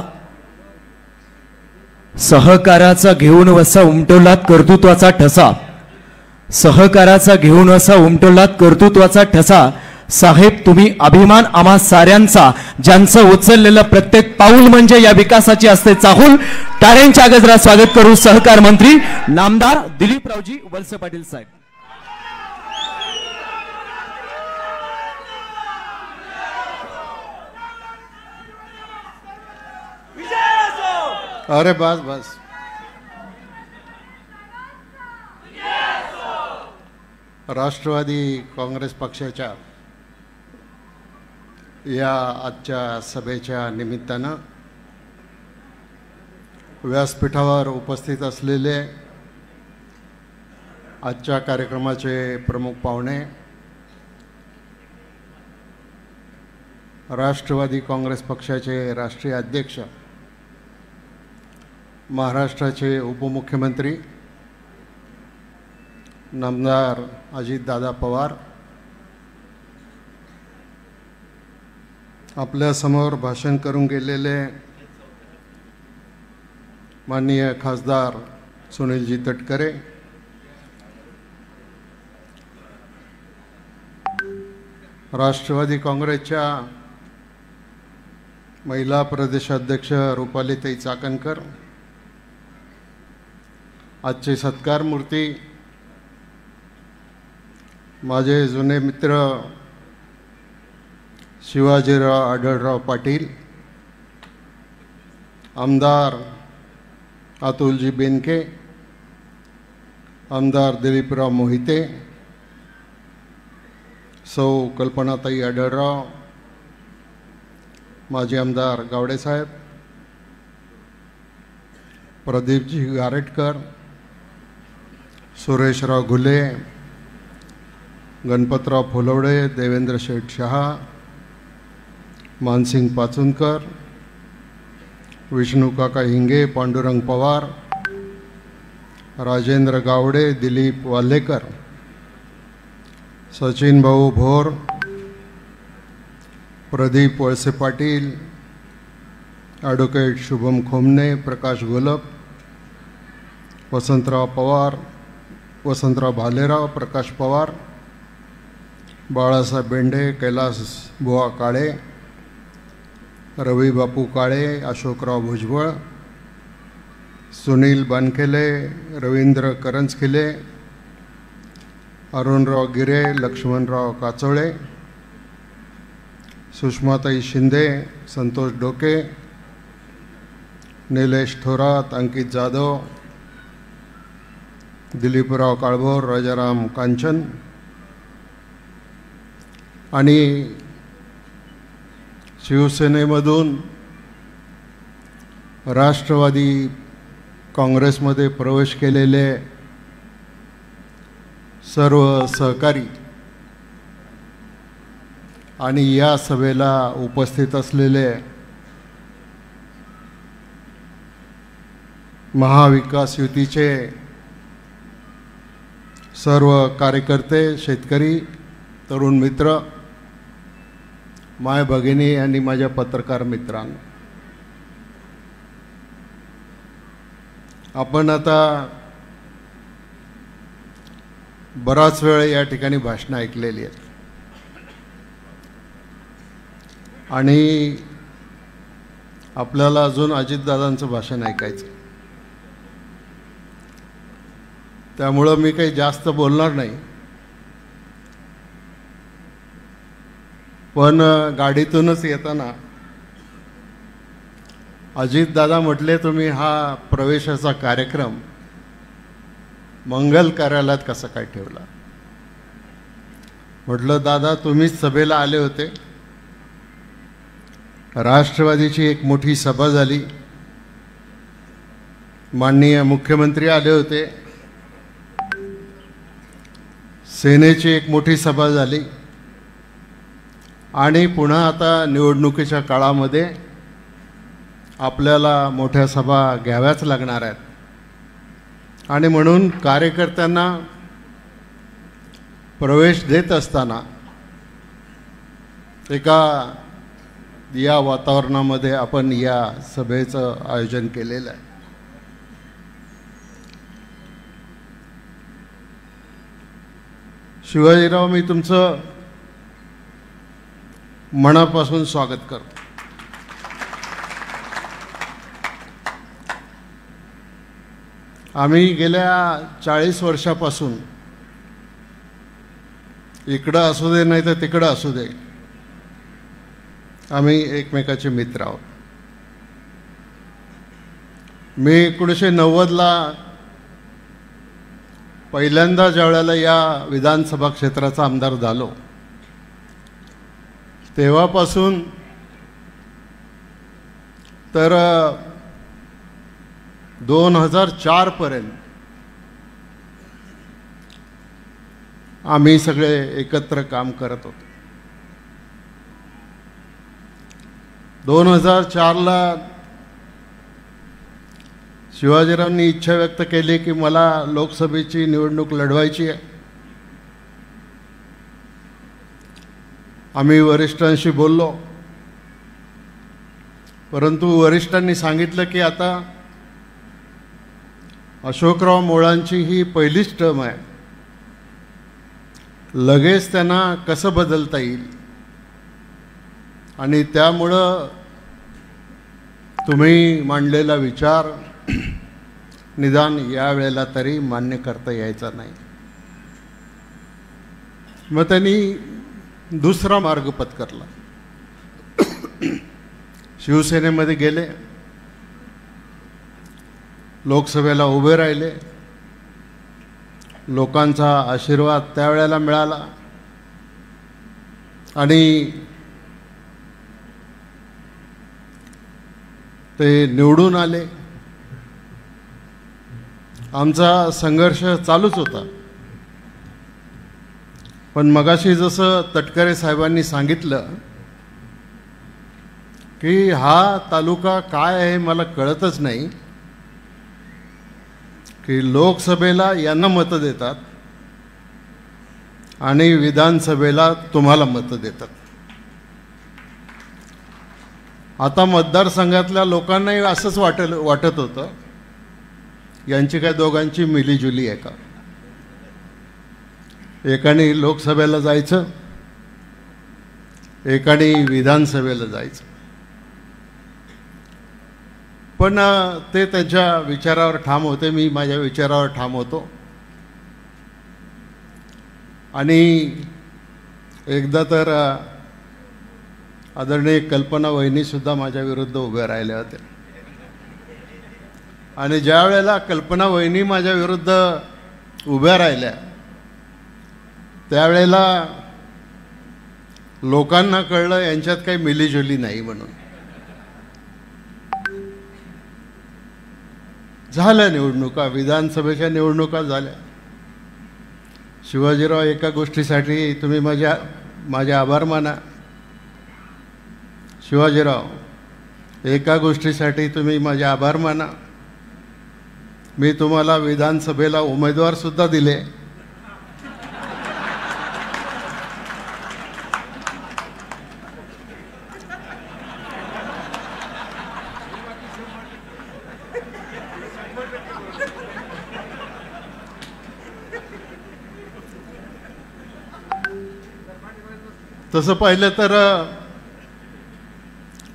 सहकाराचा घेऊन वसा उमटवलात कर्तृत्वाचा ठसा, सहकाराचा घेऊन वसा उमटवलात कर्तृत्वाचा ठसा. साहेब तुम्ही अभिमान आम्हा साऱ्यांचा, ज्यांचं उचललेलं प्रत्येक पाऊल म्हणजे या विकासाची असते चाहूल. टाळ्यांच्या गजरात स्वागत करू सहकार मंत्री नामदार दिलीपरावजी वळसे पाटील साहेब. अरे बस बस. राष्ट्रवादी काँग्रेस पक्षाच्या या आजच्या सभेच्या निमित्तानं व्यासपीठावर उपस्थित असलेले आजच्या कार्यक्रमाचे प्रमुख पाहुणे, राष्ट्रवादी काँग्रेस पक्षाचे राष्ट्रीय अध्यक्ष, महाराष्ट्राचे उपमुख्यमंत्री नामदार अजितदादा पवार, आपल्यासमोर भाषण करून गेलेले माननीय खासदार सुनीलजी तटकरे, राष्ट्रवादी काँग्रेसच्या महिला प्रदेशाध्यक्ष रुपालीताई चाकणकर, आजचे सत्कार मूर्ती माझे जुने मित्र शिवाजीराव आढळराव पाटील, आमदार अतुलजी बेनके, आमदार दिलीपराव मोहिते, सौ कल्पनाताई आढळराव, माजी आमदार गावडे साहेब, प्रदीपजी गारेटकर, सुरेशराव घुले, गणपतराव फुलवडे, देवेंद्र शेठ शहा, मानसिंग पाचुनकर, विष्णू काका हिंगे, पांडुरंग पवार, राजेंद्र गावडे, दिलीप वाल्हेकर, सचिन भाऊ भोर, प्रदीप वळसे पाटील, ॲडव्होकेट शुभम खोमने, प्रकाश गोलप, वसंतराव पवार, वसंतराव भालेराव, प्रकाश पवार, बाळासाहेब बेंडे, कैलास बुवा काळे, रवी बापू काळे, अशोकराव भुजबळ, सुनील बानखेले, रवींद्र करंजखिले, अरुणराव गिरे, लक्ष्मणराव काचोळे, सुषमाताई शिंदे, संतोष डोके, निलेश थोरात, अंकित जाधव, दिलीपराव काळभोर, राजाराम कांचन आणि शिवसेनेमधून राष्ट्रवादी काँग्रेसमध्ये प्रवेश केलेले सर्व सहकारी आणि या सभेला उपस्थित असलेले महाविकास युतीचे सर्व कार्यकर्ते, शेतकरी, तरुण मित्र, माय भगिनी आणि माझ्या पत्रकार मित्रांनो, आपण आता बराच वेळ या ठिकाणी भाषणं ऐकलेली आहेत आणि आपल्याला अजून अजितदादांचं भाषण ऐकायचं, त्यामुळं मी काही जास्त बोलणार नाही. पण गाडीतूनच येताना अजितदादा म्हटले, तुम्ही हा प्रवेशाचा कार्यक्रम मंगल कार्यालयात कसा काय ठेवला? म्हटलं, दादा तुम्हीच सभेला आले होते, राष्ट्रवादीची एक मोठी सभा झाली, माननीय मुख्यमंत्री आले होते, सेनेची एक मोठी सभा झाली आणि पुन्हा आता निवडणुकीच्या काळामध्ये आपल्याला मोठ्या सभा घ्याव्याच लागणार आहेत आणि म्हणून कार्यकर्त्यांना प्रवेश देत असताना एका या वातावरणामध्ये आपण या सभेचं आयोजन केलेलं आहे. शिवाजीराव, मी तुमचं मनापासून स्वागत करतो. आम्ही गेल्या 40 वर्षापासून इकडं असू दे नाही तर तिकडं असू दे, आम्ही एकमेकाचे मित्र आहोत. मी 1990ला पहिल्यांदा ज्यावेळेला या विधानसभा क्षेत्राचा आमदार झालो, तेव्हापासून तर 2004 पर्यंत आम्ही सगळे एकत्र काम करत होतो. 2004ला शिवाजीरावांनी इच्छा व्यक्त केली की मला लोकसभेची निवडणूक लढवायची आहे. आम्ही वरिष्ठांशी बोललो, परंतु वरिष्ठांनी सांगितलं की आता अशोकराव मोळांची ही पहिलीच टर्म आहे, लगेच त्यांना कसं बदलता येईल आणि त्यामुळं तुम्ही मांडलेला विचार निदान या वेळेला तरी मान्य करता यायचा नाही. मग त्यांनी दुसरा मार्ग पत्करला. शिवसेनेमध्ये गेले, लोकसभेला उभे राहिले, लोकांचा आशीर्वाद त्यावेळेला मिळाला आणि ते निवडून आले. आमचा संघर्ष चालूच होता, पण मगाशी जसं तटकरे साहेबांनी सांगितलं की हा तालुका काय आहे मला कळतच नाही, की लोकसभेला यांना मतं देतात आणि विधानसभेला तुम्हाला मतं देतात. आता मतदारसंघातल्या लोकांनाही असंच वाटत होतं, यांची काय दोघांची मिलीजुली आहे का? एकाने लोकसभेला जायचं, एकाने विधानसभेला जायचं. पण ते त्यांच्या विचारावर ठाम होते, मी माझ्या विचारावर ठाम होतो. आणि एकदा तर आदरणीय कल्पना वहिनीसुद्धा माझ्या विरुद्ध उभ्या राहिल्या होत्या. आणि ज्या वेळेला कल्पना वहिनी माझ्या विरुद्ध उभ्या राहिल्या त्यावेळेला लोकांना कळलं यांच्यात काही मिलीजुली नाही म्हणून. झाल्या निवडणुका, विधानसभेच्या निवडणुका झाल्या. शिवाजीराव, एका गोष्टीसाठी तुम्ही माझे आभार माना. शिवाजीराव, एका गोष्टीसाठी तुम्ही माझे आभार माना. मी तुम्हाला विधानसभेला उमेदवार सुद्धा दिले. तसं पाहिलं तर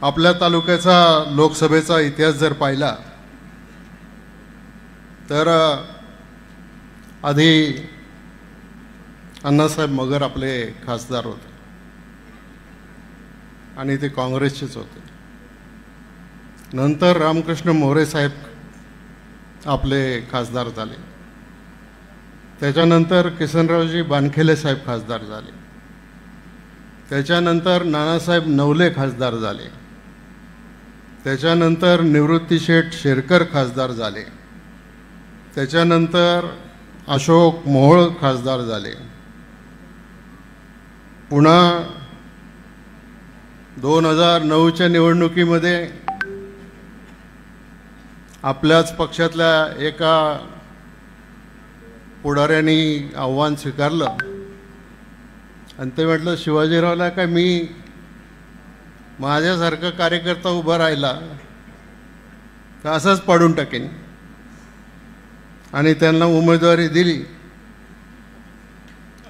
आपल्या तालुक्याचा लोकसभेचा इतिहास जर पाहिला तर आधी अण्णासाहेब मगर आपले खासदार होते आणि ते काँग्रेसचेच होते. नंतर रामकृष्ण मोरे साहेब आपले खासदार झाले. त्याच्यानंतर किसनरावजी बानखेले साहेब खासदार झाले. त्याच्यानंतर नानासाहेब नवले खासदार झाले. त्याच्यानंतर निवृत्तीशेठ शेरकर खासदार झाले. त्याच्यानंतर अशोक मोहोळ खासदार झाले. पुन्हा 2009च्या निवडणुकीमध्ये आपल्याच पक्षातल्या एका पुढाऱ्यांनी आव्हान स्वीकारलं आणि ते म्हटलं, शिवाजीरावला काय मी माझ्यासारखा कार्यकर्ता उभा राहिला तर असंच पाडून टाकेन. आणि त्यांना उमेदवारी दिली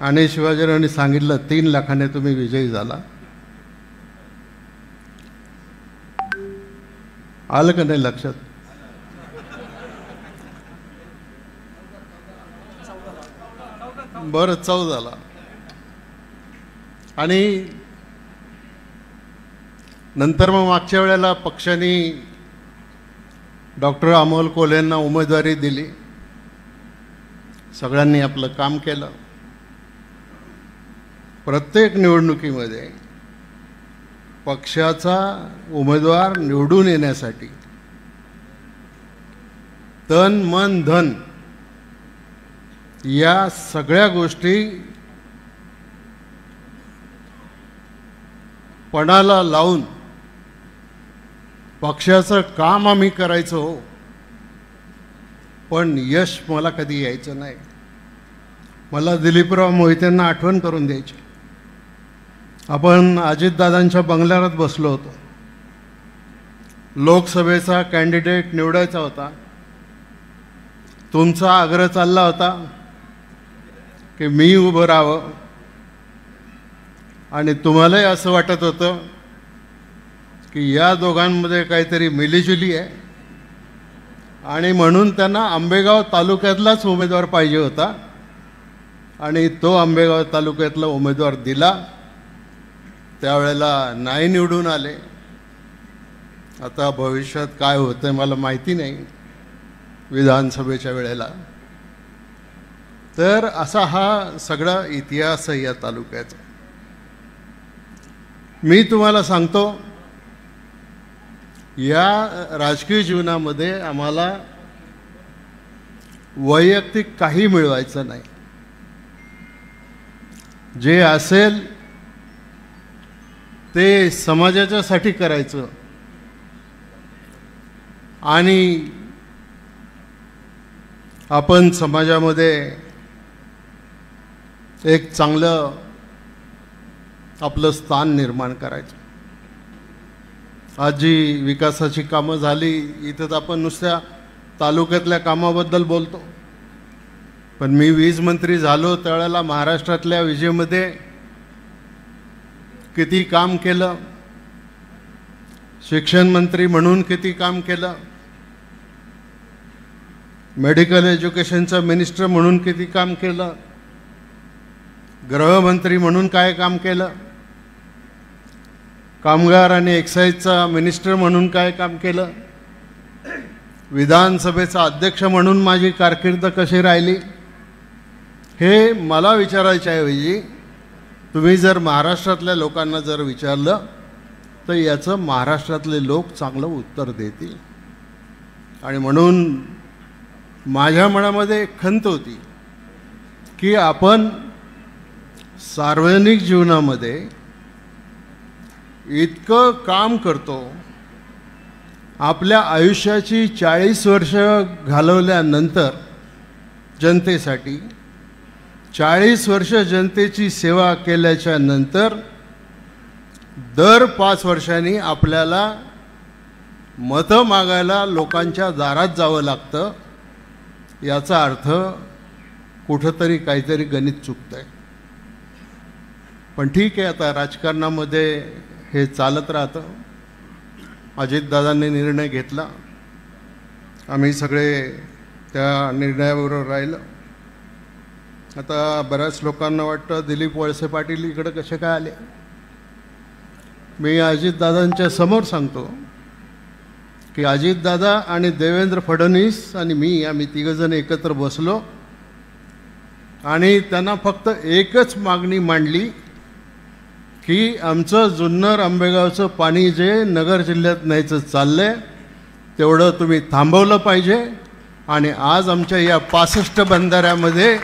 आणि शिवाजीरावांनी सांगितलं 3 लाखाने तुम्ही विजयी झाला. आलं का नाही लक्षात? बरं, 14ला. आणि नंतर मग मागच्या वेळेला पक्षाने डॉक्टर अमोल कोल्हेंना उमेदवारी दिली. सगळ्यांनी आपलं काम केलं. प्रत्येक निवडणुकीमध्ये पक्षाचा उमेदवार निवडून येण्यासाठी तन मन धन या सगळ्या गोष्टी पणाला लावून पक्षाचं काम आम्ही करायचो. पण यश मला कधी यायचं नाही. मला दिलीपराव मोहितेंना आठवण करून द्यायची. आपण अजितदादांच्या बंगल्यावर बसलो होतो. लोकसभेचा कॅन्डिडेट निवडायचा होता. तुमचा आग्रह चालला होता की मी उभं राहावं आणि तुम्हालाही असं वाटत होतं की या दोघांमध्ये काहीतरी मिलीजुली आहे आणि म्हणून त्यांना आंबेगाव तालुक्यातलाच उमेदवार पाहिजे होता आणि तो आंबेगाव तालुक्यातला उमेदवार दिला. त्यावेळेला नाही निवडून आले. आता भविष्यात काय होतं मला माहिती नाही विधानसभेच्या वेळेला. तर असा हा सगळा इतिहास आहे या तालुक्याचा. मी तुम्हाला सांगतो, या राजकीय जीवनामध्ये आम्हाला वैयक्तिक काही मिळवायचं नाही. जे असेल ते समाजाच्यासाठी करायचं आणि आपण समाजामध्ये एक चांगलं आपलं स्थान निर्माण करायचं. आज जी विकासाची कामं झाली, इथं तर आपण नुसत्या तालुक्यातल्या कामाबद्दल बोलतो, पण मी वीज मंत्री झालो त्यावेळेला महाराष्ट्रातल्या विजेमध्ये किती काम केलं, शिक्षण मंत्री म्हणून किती काम केलं, मेडिकल एज्युकेशनचा मिनिस्टर म्हणून किती काम केलं, गृहमंत्री म्हणून काय काम केलं, कामगार आणि एक्साईजचा मिनिस्टर म्हणून काय काम केलं, विधानसभेचा अध्यक्ष म्हणून माझी कारकीर्द कशी राहिली, हे मला विचारायच्या ऐवजी तुम्ही जर महाराष्ट्रातल्या लोकांना जर विचारलं तर याचं महाराष्ट्रातले लोक चांगलं उत्तर देतील. आणि म्हणून माझ्या मनामध्ये एक खंत होती की आपण सार्वजनिक जीवनामध्ये इतकं काम करतो, आपल्या आयुष्याची 40 वर्ष घालवल्यानंतर जनतेसाठी 40 वर्ष जनतेची सेवा केल्याच्या नंतर दर 5 वर्षांनी आपल्याला मतं मागायला लोकांच्या दारात जावं लागतं. याचा अर्थ कुठंतरी काहीतरी गणित चुकतंय. पण ठीक आहे, आता राजकारणामध्ये हे चालत राहतं. अजितदादांनी निर्णय घेतला, आम्ही सगळे त्या निर्णयाबरोबर राहिलं. आता बऱ्याच लोकांना वाटतं दिलीप वळसे पाटील इकडे कसे काय आले. मी अजितदादांच्या समोर सांगतो की अजितदादा आणि देवेंद्र फडणवीस आणि मी आम्ही तिघंजण एकत्र बसलो आणि त्यांना फक्त एकच मागणी मांडली की आमचं जुन्नर आंबेगावचं पाणी जे नगर जिल्ह्यात न्यायचं चाललंय तेवढं तुम्ही थांबवलं पाहिजे. आणि आज आमच्या या 65 बंधाऱ्यामध्ये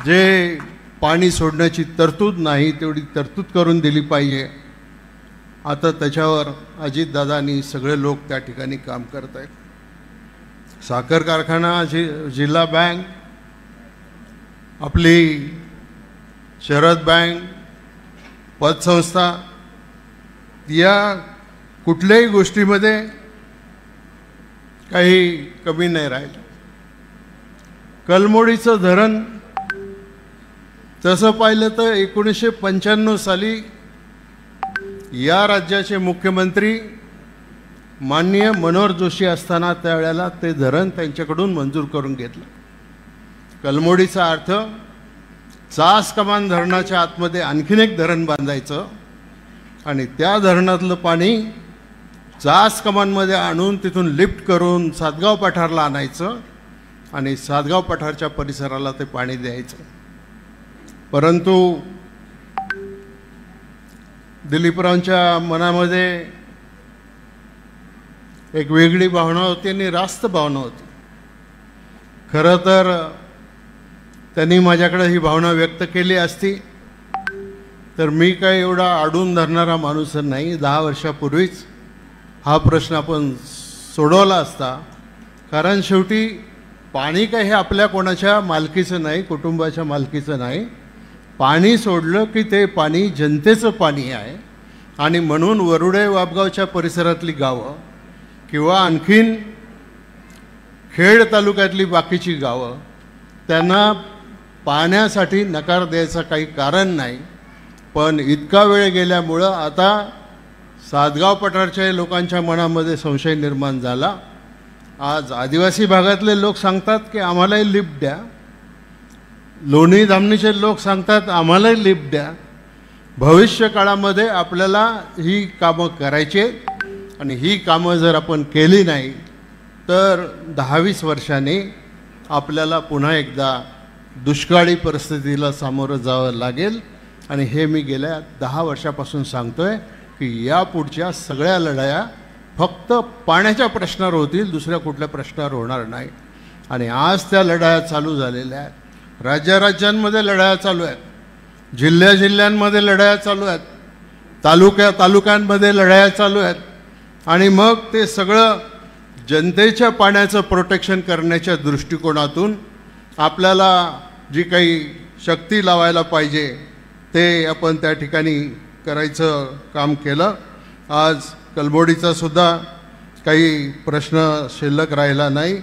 जे पाणी सोडण्याची तरतूद नाही तेवढी तरतूद करून दिली पाहिजे. आता त्याच्यावर अजितदादांनी सगळे लोक त्या ठिकाणी काम करत आहेत. साखर कारखाना, जिल्हा बँक, आपली शरद बँक, पतसंस्था, या कुठल्याही गोष्टीमध्ये काही कमी नाही राहिलं. कलमोडीचं धरण तसं पाहिलं तर 1995 साली या राज्याचे मुख्यमंत्री माननीय मनोहर जोशी असताना त्यावेळेला ते धरण त्यांच्याकडून मंजूर करून घेतलं. कलमोडीचा अर्थ चास कमान धरणाच्या आतमध्ये आणखीन एक धरण बांधायचं आणि त्या धरणातलं पाणी चास कमानमध्ये आणून तिथून लिफ्ट करून सातगाव पठारला आणायचं आणि सातगाव पठारच्या परिसराला ते पाणी द्यायचं. परंतु दिलीपरावांच्या मनामध्ये एक वेगळी भावना होती आणि रास्त भावना होती. खरं तर त्यांनी माझ्याकडे ही भावना व्यक्त केली असती तर मी काय एवढा अडून धरणारा माणूस नाही. 10 वर्षापूर्वीच हा प्रश्न आपण सोडवला असता. कारण शेवटी पाणी काय हे आपल्या कोणाच्या मालकीचं नाही, कुटुंबाच्या मालकीचं नाही. पाणी सोडलं की ते पाणी जनतेचं पाणी आहे. आणि म्हणून वरुडे वाबगावच्या परिसरातली गावं किंवा आणखीन खेड तालुक्यातली बाकीची गावं त्यांना पाण्यासाठी नकार द्यायचं काही कारण नाही. पण इतका वेळ गेल्यामुळं आता सातगाव पठारच्या लोकांच्या मनामध्ये संशय निर्माण झाला. आज आदिवासी भागातले लोक सांगतात की आम्हालाही लिफ्ट द्या, लोणी धामणीचे लोक सांगतात आम्हालाही लिफ्ट द्या. भविष्य काळामध्ये आपल्याला ही कामं करायची आणि ही कामं जर आपण केली नाही तर 10-20 वर्षांनी आपल्याला पुन्हा एकदा दुष्काळी परिस्थितीला सामोरं जावं लागेल. आणि हे मी गेल्या 10 वर्षापासून सांगतोय की या पुढच्या सगळ्या लढाया फक्त पाण्याच्या प्रश्नावर होतील, दुसऱ्या कुठल्या प्रश्नावर होणार नाही. आणि आज त्या लढाया चालू झालेल्या आहेत. राज्यांमध्ये लढाया चालू आहेत, जिल्ह्यांमध्ये लढाया चालू आहेत, तालुक्यांमध्ये लढाया चालू आहेत. आणि मग ते सगळं जनतेच्या पाण्याचं प्रोटेक्शन करण्याच्या दृष्टिकोनातून आपल्याला जी काही शक्ती लावायला पाहिजे ते आपण त्या ठिकाणी करायचं काम केलं. आज कलबोडीचा सुद्धा काही प्रश्न शिल्लक राहिला नाही.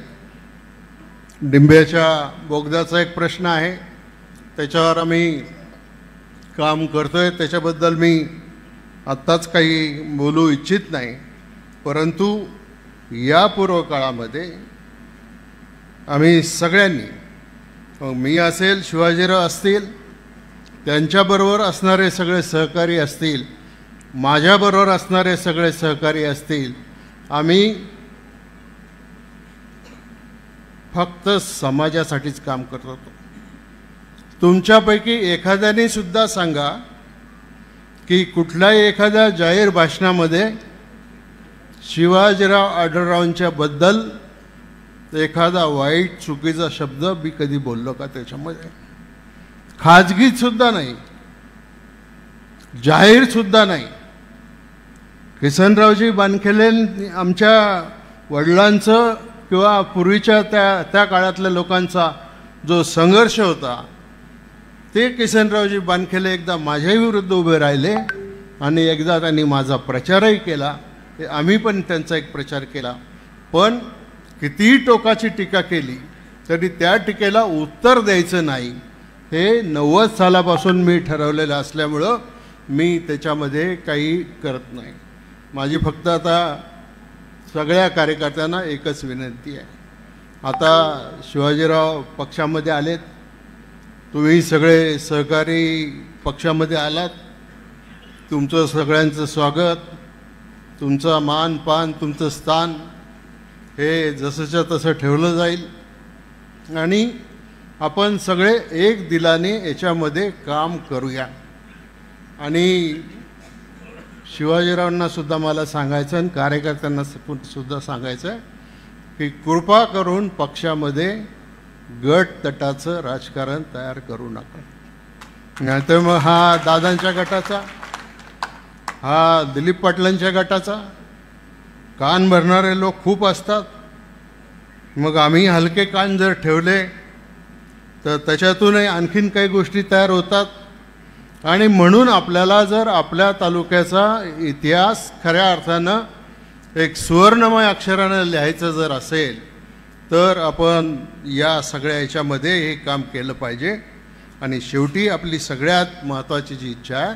डिंब्याच्या बोगद्याचा एक प्रश्न आहे, त्याच्यावर आम्ही काम करतोय, त्याच्याबद्दल मी आत्ताच काही बोलू इच्छित नाही. परंतु या पूर्व काळामध्ये आम्ही सगळ्यांनी, मी असेल, शिवाजीराव असतील, त्यांच्याबरोबर असणारे सगळे सहकारी असतील, माझ्याबरोबर असणारे सगळे सहकारी असतील, आम्ही फक्त समाजासाठीच काम करत होतो. तुमच्यापैकी एखाद्याने सुद्धा सांगा की कुठल्याही एखाद्या जाहीर भाषणामध्ये शिवाजीराव आढळरावांच्या बद्दल एखादा वाईट चुकीचा शब्द मी कधी बोललो का? त्याच्यामध्ये खाजगीत सुद्धा नाही, जाहीर सुद्धा नाही. किसनरावजी बानखेले आमच्या वडिलांचं किंवा पूर्वीच्या त्या काळातल्या लोकांचा जो संघर्ष होता ते किसनरावजी बानखेले एकदा माझ्याही विरुद्ध उभे राहिले आणि एकदा त्यांनी माझा प्रचारही केला. आम्ही पण त्यांचा एक प्रचार केला. पण कितीही टोकाची टीका केली तरी त्या टीकेला उत्तर द्यायचं नाही, हे 90 सालापासून मी ठरवलेलं असल्यामुळं मी त्याच्यामध्ये काही करत नाही. माझी फक्त आता सगळ्या कार्यकर्त्यांना एकच विनंती आहे. आता शिवाजीराव पक्षामध्ये आलेत, तुम्ही सगळे सहकारी पक्षामध्ये आलात, तुमचं सगळ्यांचं स्वागत, तुमचा मान पान, तुमचं स्थान हे जसंच्या तसं ठेवलं जाईल आणि आपण सगळे एक दिलाने याच्यामध्ये काम करूया. आणि शिवाजीरावांना सुद्धा मला सांगायचं आणि कार्यकर्त्यांना सुद्धा सांगायचं आहे की कृपा करून पक्षामध्ये गट तटाचं राजकारण तयार करू नका. नाहीतर मग हा दादांच्या गटाचा, हा दिलीप पाटलांच्या गटाचा, कान भरणारे लोक खूप असतात. मग आम्ही हलके कान जर ठेवले तर त्याच्यातूनही आणखीन काही गोष्टी तयार होतात. आणि म्हणून आपल्याला जर आपल्या तालुक्याचा इतिहास खऱ्या अर्थानं एक सुवर्णमय अक्षरानं लिहायचं जर असेल तर आपण या सगळ्या याच्यामध्ये हे काम केलं पाहिजे. आणि शेवटी आपली सगळ्यात महत्त्वाची जी इच्छा आहे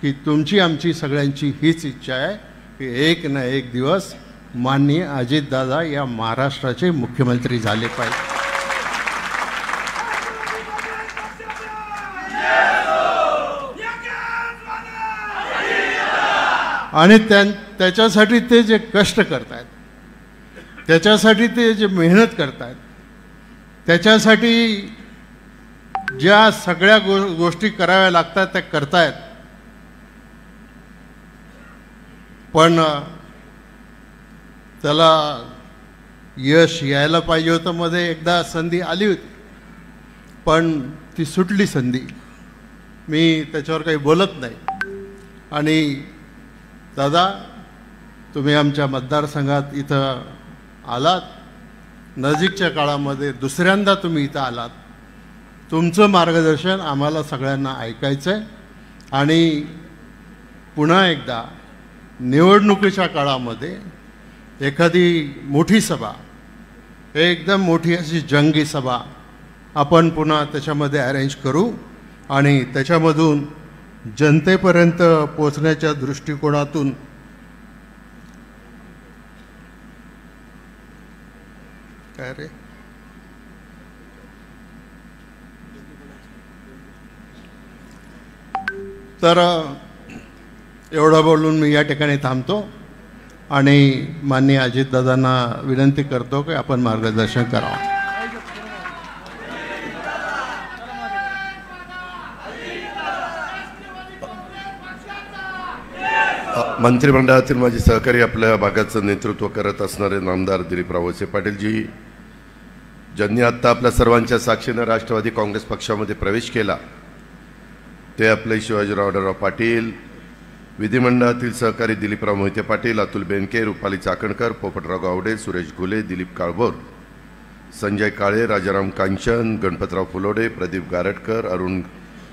की तुमची आमची सगळ्यांची हीच इच्छा आहे की एक ना एक दिवस माननीय अजितदादा या महाराष्ट्राचे मुख्यमंत्री झाले पाहिजे. आणि त्याच्यासाठी ते जे कष्ट करतायत, त्याच्यासाठी ते जे मेहनत करतायत, त्याच्यासाठी ज्या सगळ्या गोष्टी कराव्या लागतात त्या करतायत. पण त्याला यश यायला पाहिजे होतं. मध्ये एकदा संधी आली होती पण ती सुटली संधी. मी त्याच्यावर काही बोलत नाही. आणि दादा, तुम्ही आमच्या मतदारसंघात इथं आलात, नजीकच्या काळामध्ये दुसऱ्यांदा तुम्ही इथं आलात. तुमचं मार्गदर्शन आम्हाला सगळ्यांना ऐकायचं आहे. आणि पुन्हा एकदा निवडणुकीच्या काळामध्ये एखादी मोठी सभा, एकदम मोठी अशी जंगी सभा आपण पुन्हा त्याच्यामध्ये अरेंज करू आणि त्याच्यामधून जनतेपर्यंत पोचण्याच्या दृष्टिकोनातून काय रे तर एवढं बोलून मी या ठिकाणी थांबतो आणि माननीय अजितदादांना विनंती करतो की आपण मार्गदर्शन करावं. मंत्रिमंडळातील माझे सहकारी, आपल्या भागाचं नेतृत्व करत असणारे नामदार दिलीपराव वळसे पाटीलजी, ज्यांनी आत्ता आपल्या सर्वांच्या साक्षीनं राष्ट्रवादी काँग्रेस पक्षामध्ये प्रवेश केला, ते आपले शिवाजीराव आढळराव पाटील, विधिमंडळातील सहकारी दिलीपराव मोहिते पाटील, अतुल बेनके, रुपाली चाकणकर, पोपटराव गावडे, सुरेश घुले, दिलीप काळभोर, संजय काळे, राजाराम कांचन, गणपतराव फुलोडे, प्रदीप गारटकर, अरुण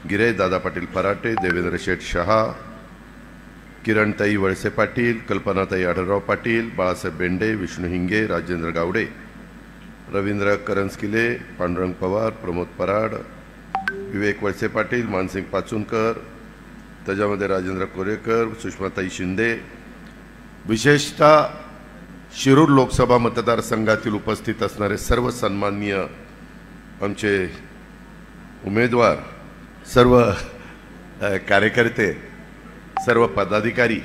गिरे, दादा पाटील पराटे, देवेंद्र शेठ शहा, किरणताई वळसे पाटील, कल्पनाताई आढळराव पाटील, बाळासाहेब बेंडे, विष्णू हिंगे, राजेंद्र गावडे, रवींद्र करंजकिले, पांडुरंग पवार, प्रमोद पराड, विवेक वळसे पाटील, मानसिंग पाचुनकर, त्याच्यामध्ये राजेंद्र कोरेकर, सुषमाताई शिंदे, विशेषतः शिरूर लोकसभा मतदारसंघातील उपस्थित असणारे सर्व सन्माननीय आमचे उमेदवार, सर्व कार्यकर्ते, सर्व पदाधिकारी,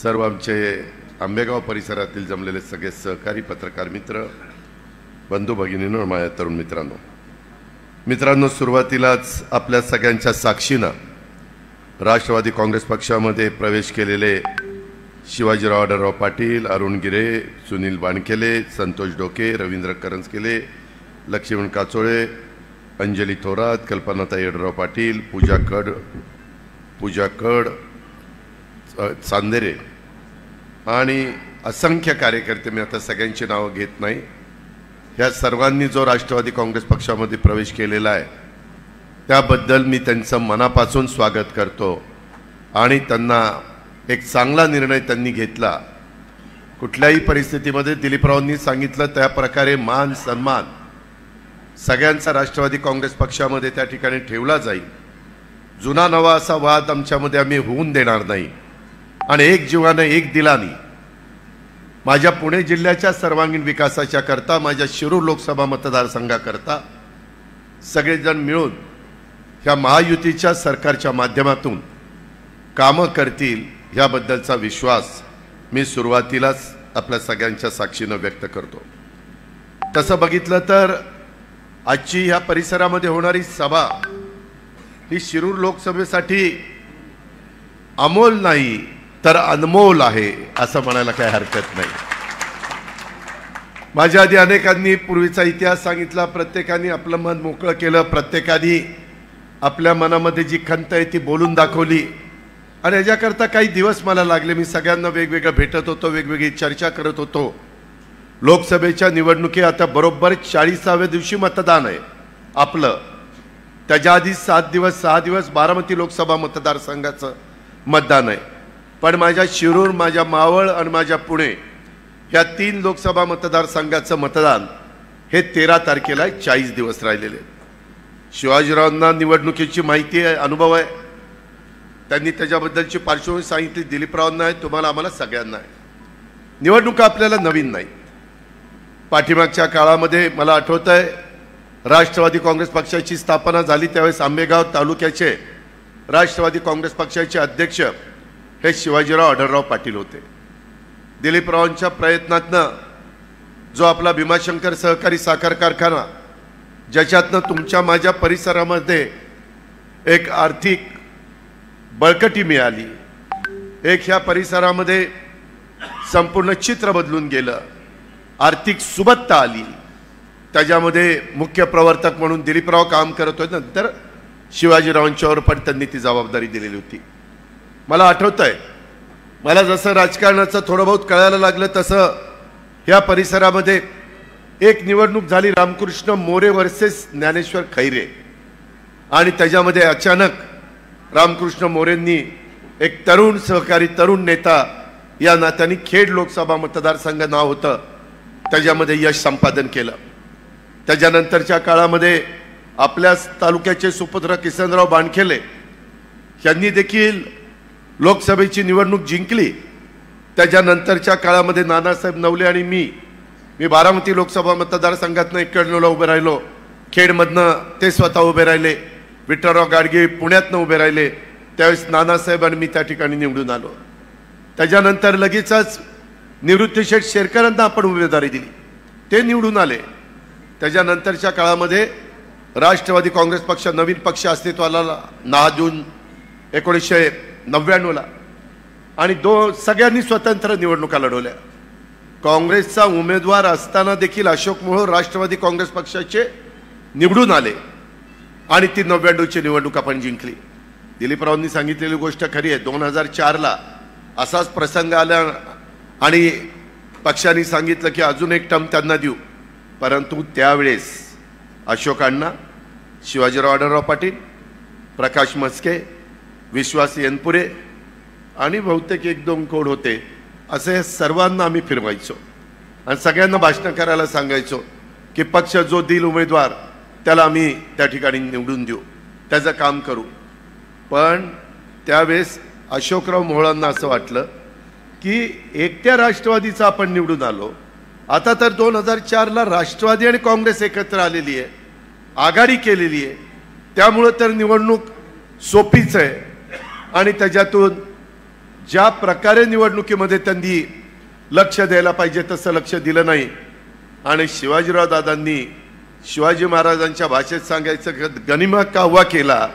सर्व आमचे आंबेगाव परिसरातील जमलेले सगळे सहकारी, पत्रकार मित्र, बंधू भगिनींनो, माझ्या तरुण मित्रांनो, सुरुवातीलाच आपल्या सगळ्यांच्या साक्षीनं राष्ट्रवादी काँग्रेस पक्षामध्ये प्रवेश केलेले शिवाजीराव आढळराव पाटील, अरुण गिरे, सुनील बाणकेले, संतोष डोके, रवींद्र करंजकेले, लक्ष्मण काचोळे, अंजली थोरात, कल्पनाताई आढळराव पाटील, पूजा कड, चांदेरे आणि असंख्य कार्यकर्ते, मी आता सगळ्यांची नावं घेत नाही, ह्या सर्वांनी जो राष्ट्रवादी काँग्रेस पक्षामध्ये प्रवेश केलेला आहे त्याबद्दल मी त्यांचं मनापासून स्वागत करतो आणि त्यांना एक चांगला निर्णय त्यांनी घेतला. कुठल्याही परिस्थितीमध्ये दिलीपरावांनी सांगितलं त्या प्रकारे मान सन्मान सगळ्यांचा राष्ट्रवादी काँग्रेस पक्षामध्ये त्या ठिकाणी ठेवला जाईल. जुना नवा असा वाद आमच्यामध्ये आम्ही होऊन देणार नाही आणि एक जीवाने एक दिलानी माझ्या पुणे जिल्ह्याच्या सर्वांगीण विकासाच्या करता, माझ्या शिरूर लोकसभा मतदारसंघाकरता सगळेजण मिळून ह्या महायुतीच्या सरकारच्या माध्यमातून कामं करतील ह्याबद्दलचा विश्वास मी सुरुवातीलाच आपल्या सगळ्यांच्या साक्षीनं व्यक्त करतो. तसं बघितलं तर आजची ह्या परिसरामध्ये होणारी सभा ही शिरूर लोकसभेसाठी अमोल नाही तर अनमोल आहे असं म्हणायला काही हरकत नाही. माझ्या आधी अनेकांनी पूर्वीचा इतिहास सांगितला, प्रत्येकाने आपलं मन मोकळं केलं, प्रत्येकाने आपल्या मनामध्ये जी खंत आहे ती बोलून दाखवली आणि याच्याकरता काही दिवस मला लागले. मी सगळ्यांना वेगवेगळं भेटत होतो, वेगवेगळी चर्चा करत होतो. लोकसभेच्या निवडणुकी आता बरोबर 40व्या दिवशी मतदान आहे आपलं. त्याच्या आधी 7 दिवस 6 दिवस बारामती लोकसभा मतदारसंघाचं मतदान आहे. पण माझ्या शिरूर, माझ्या मावळ आणि माझ्या पुणे या 3 लोकसभा मतदारसंघाचं मतदान हे 13 तारखेला आहे. 40 दिवस राहिलेले. शिवाजीरावांना निवडणुकीची माहिती आहे, अनुभव आहे, त्यांनी त्याच्याबद्दलची पार्श्वभूमी सांगितली. दिलीपरावांना आहे, तुम्हाला आम्हाला सगळ्यांना आहे. निवडणुका आपल्याला नवीन नाही. पाठीमागच्या काळामध्ये मला आठवत आहे राष्ट्रवादी काँग्रेस पक्षाची स्थापना झाली त्यावेळेस आंबेगाव तालुक्याचे राष्ट्रवादी काँग्रेस पक्षाचे अध्यक्ष हे शिवाजीराव आढळराव पाटील होते. दिलीपरावांच्या प्रयत्नातनं जो आपला भीमाशंकर सहकारी साखर कारखाना, ज्याच्यातनं तुमच्या माझ्या परिसरामध्ये एक आर्थिक बळकटी मिळाली, एक ह्या परिसरामध्ये संपूर्ण चित्र बदलून गेलं, आर्थिक सुबत्ता आली, त्याच्यामध्ये मुख्य प्रवर्तक म्हणून दिलीपराव काम करत होते. नंतर शिवाजीरावांच्यावर पण त्यांनी ती जबाबदारी दिलेली होती. मला आठवत आहे, मला जसं राजकारणाचं थोडं बहुत कळायला लागलं तसं ह्या परिसरामध्ये एक निवडणूक झाली रामकृष्ण मोरे वर्सेस ज्ञानेश्वर खैरे आणि त्याच्यामध्ये अचानक रामकृष्ण मोरेंनी एक तरुण सहकारी, तरुण नेता या नात्याने खेड लोकसभा मतदारसंघ नाव होतं, त्याच्यामध्ये यश संपादन केलं. त्याच्यानंतरच्या काळामध्ये आपल्या तालुक्याचे सुपुत्र किसनराव बाणखेले यांनी देखील लोकसभेची निवडणूक जिंकली. त्याच्यानंतरच्या काळामध्ये नानासाहेब नवले आणि मी बारामती लोकसभा मतदारसंघातनं 91ला उभे राहिलो, खेडमधनं ते स्वतः उभे राहिले, विठ्ठलराव गाडगे पुण्यातनं उभे राहिले, त्यावेळेस नानासाहेब आणि मी त्या ठिकाणी निवडून आलो. त्याच्यानंतर लगेचच निवृत्तीशेठ शेरकरांना आपण उमेदवारी दिली, ते निवडून आले. त्याच्यानंतरच्या काळामध्ये राष्ट्रवादी काँग्रेस पक्ष नवीन पक्ष अस्तित्वाला 9 जून 1999ला आणि सगळ्यांनी स्वतंत्र निवडणुका लढवल्या. काँग्रेसचा उमेदवार असताना देखील अशोक मोहोळ राष्ट्रवादी काँग्रेस पक्षाचे निवडून आले आणि ती 99ची निवडणूक आपण जिंकली. दिलीपरावांनी सांगितलेली गोष्ट खरी आहे. 2004ला असाच प्रसंग आला आणि पक्षाने सांगितलं की अजून एक टर्म त्यांना देऊ, परंतु त्यावेळेस अशोक अण्णा, शिवाजीराव आढळराव पाटील, प्रकाश मस्के, विश्वास येनपुरे आणि बहुतेक 1-2 कोण होते, असे सर्वांना आम्ही फिरवायचो आणि सगळ्यांना भाषणं करायला सांगायचो की पक्ष जो देईल उमेदवार त्याला आम्ही त्या ठिकाणी निवडून देऊ, त्याचं काम करू. पण त्यावेळेस अशोकराव मोहोळांना असं वाटलं की एकट्या राष्ट्रवादीचं आपण निवडून आलो, आता तर 2004ला राष्ट्रवादी आणि काँग्रेस एकत्र आलेली आहे, आघाडी केलेली आहे, त्यामुळं तर निवडणूक सोपीच आहे. आणि त्याच्यातून ज्या प्रकारे निवडणुकीमध्ये त्यांनी लक्ष द्यायला पाहिजे तसं लक्ष दिलं नाही. आणि शिवाजीराव दादांनी शिवाजी महाराजांच्या भाषेत सांगायचं गनिमा काव्वा केला,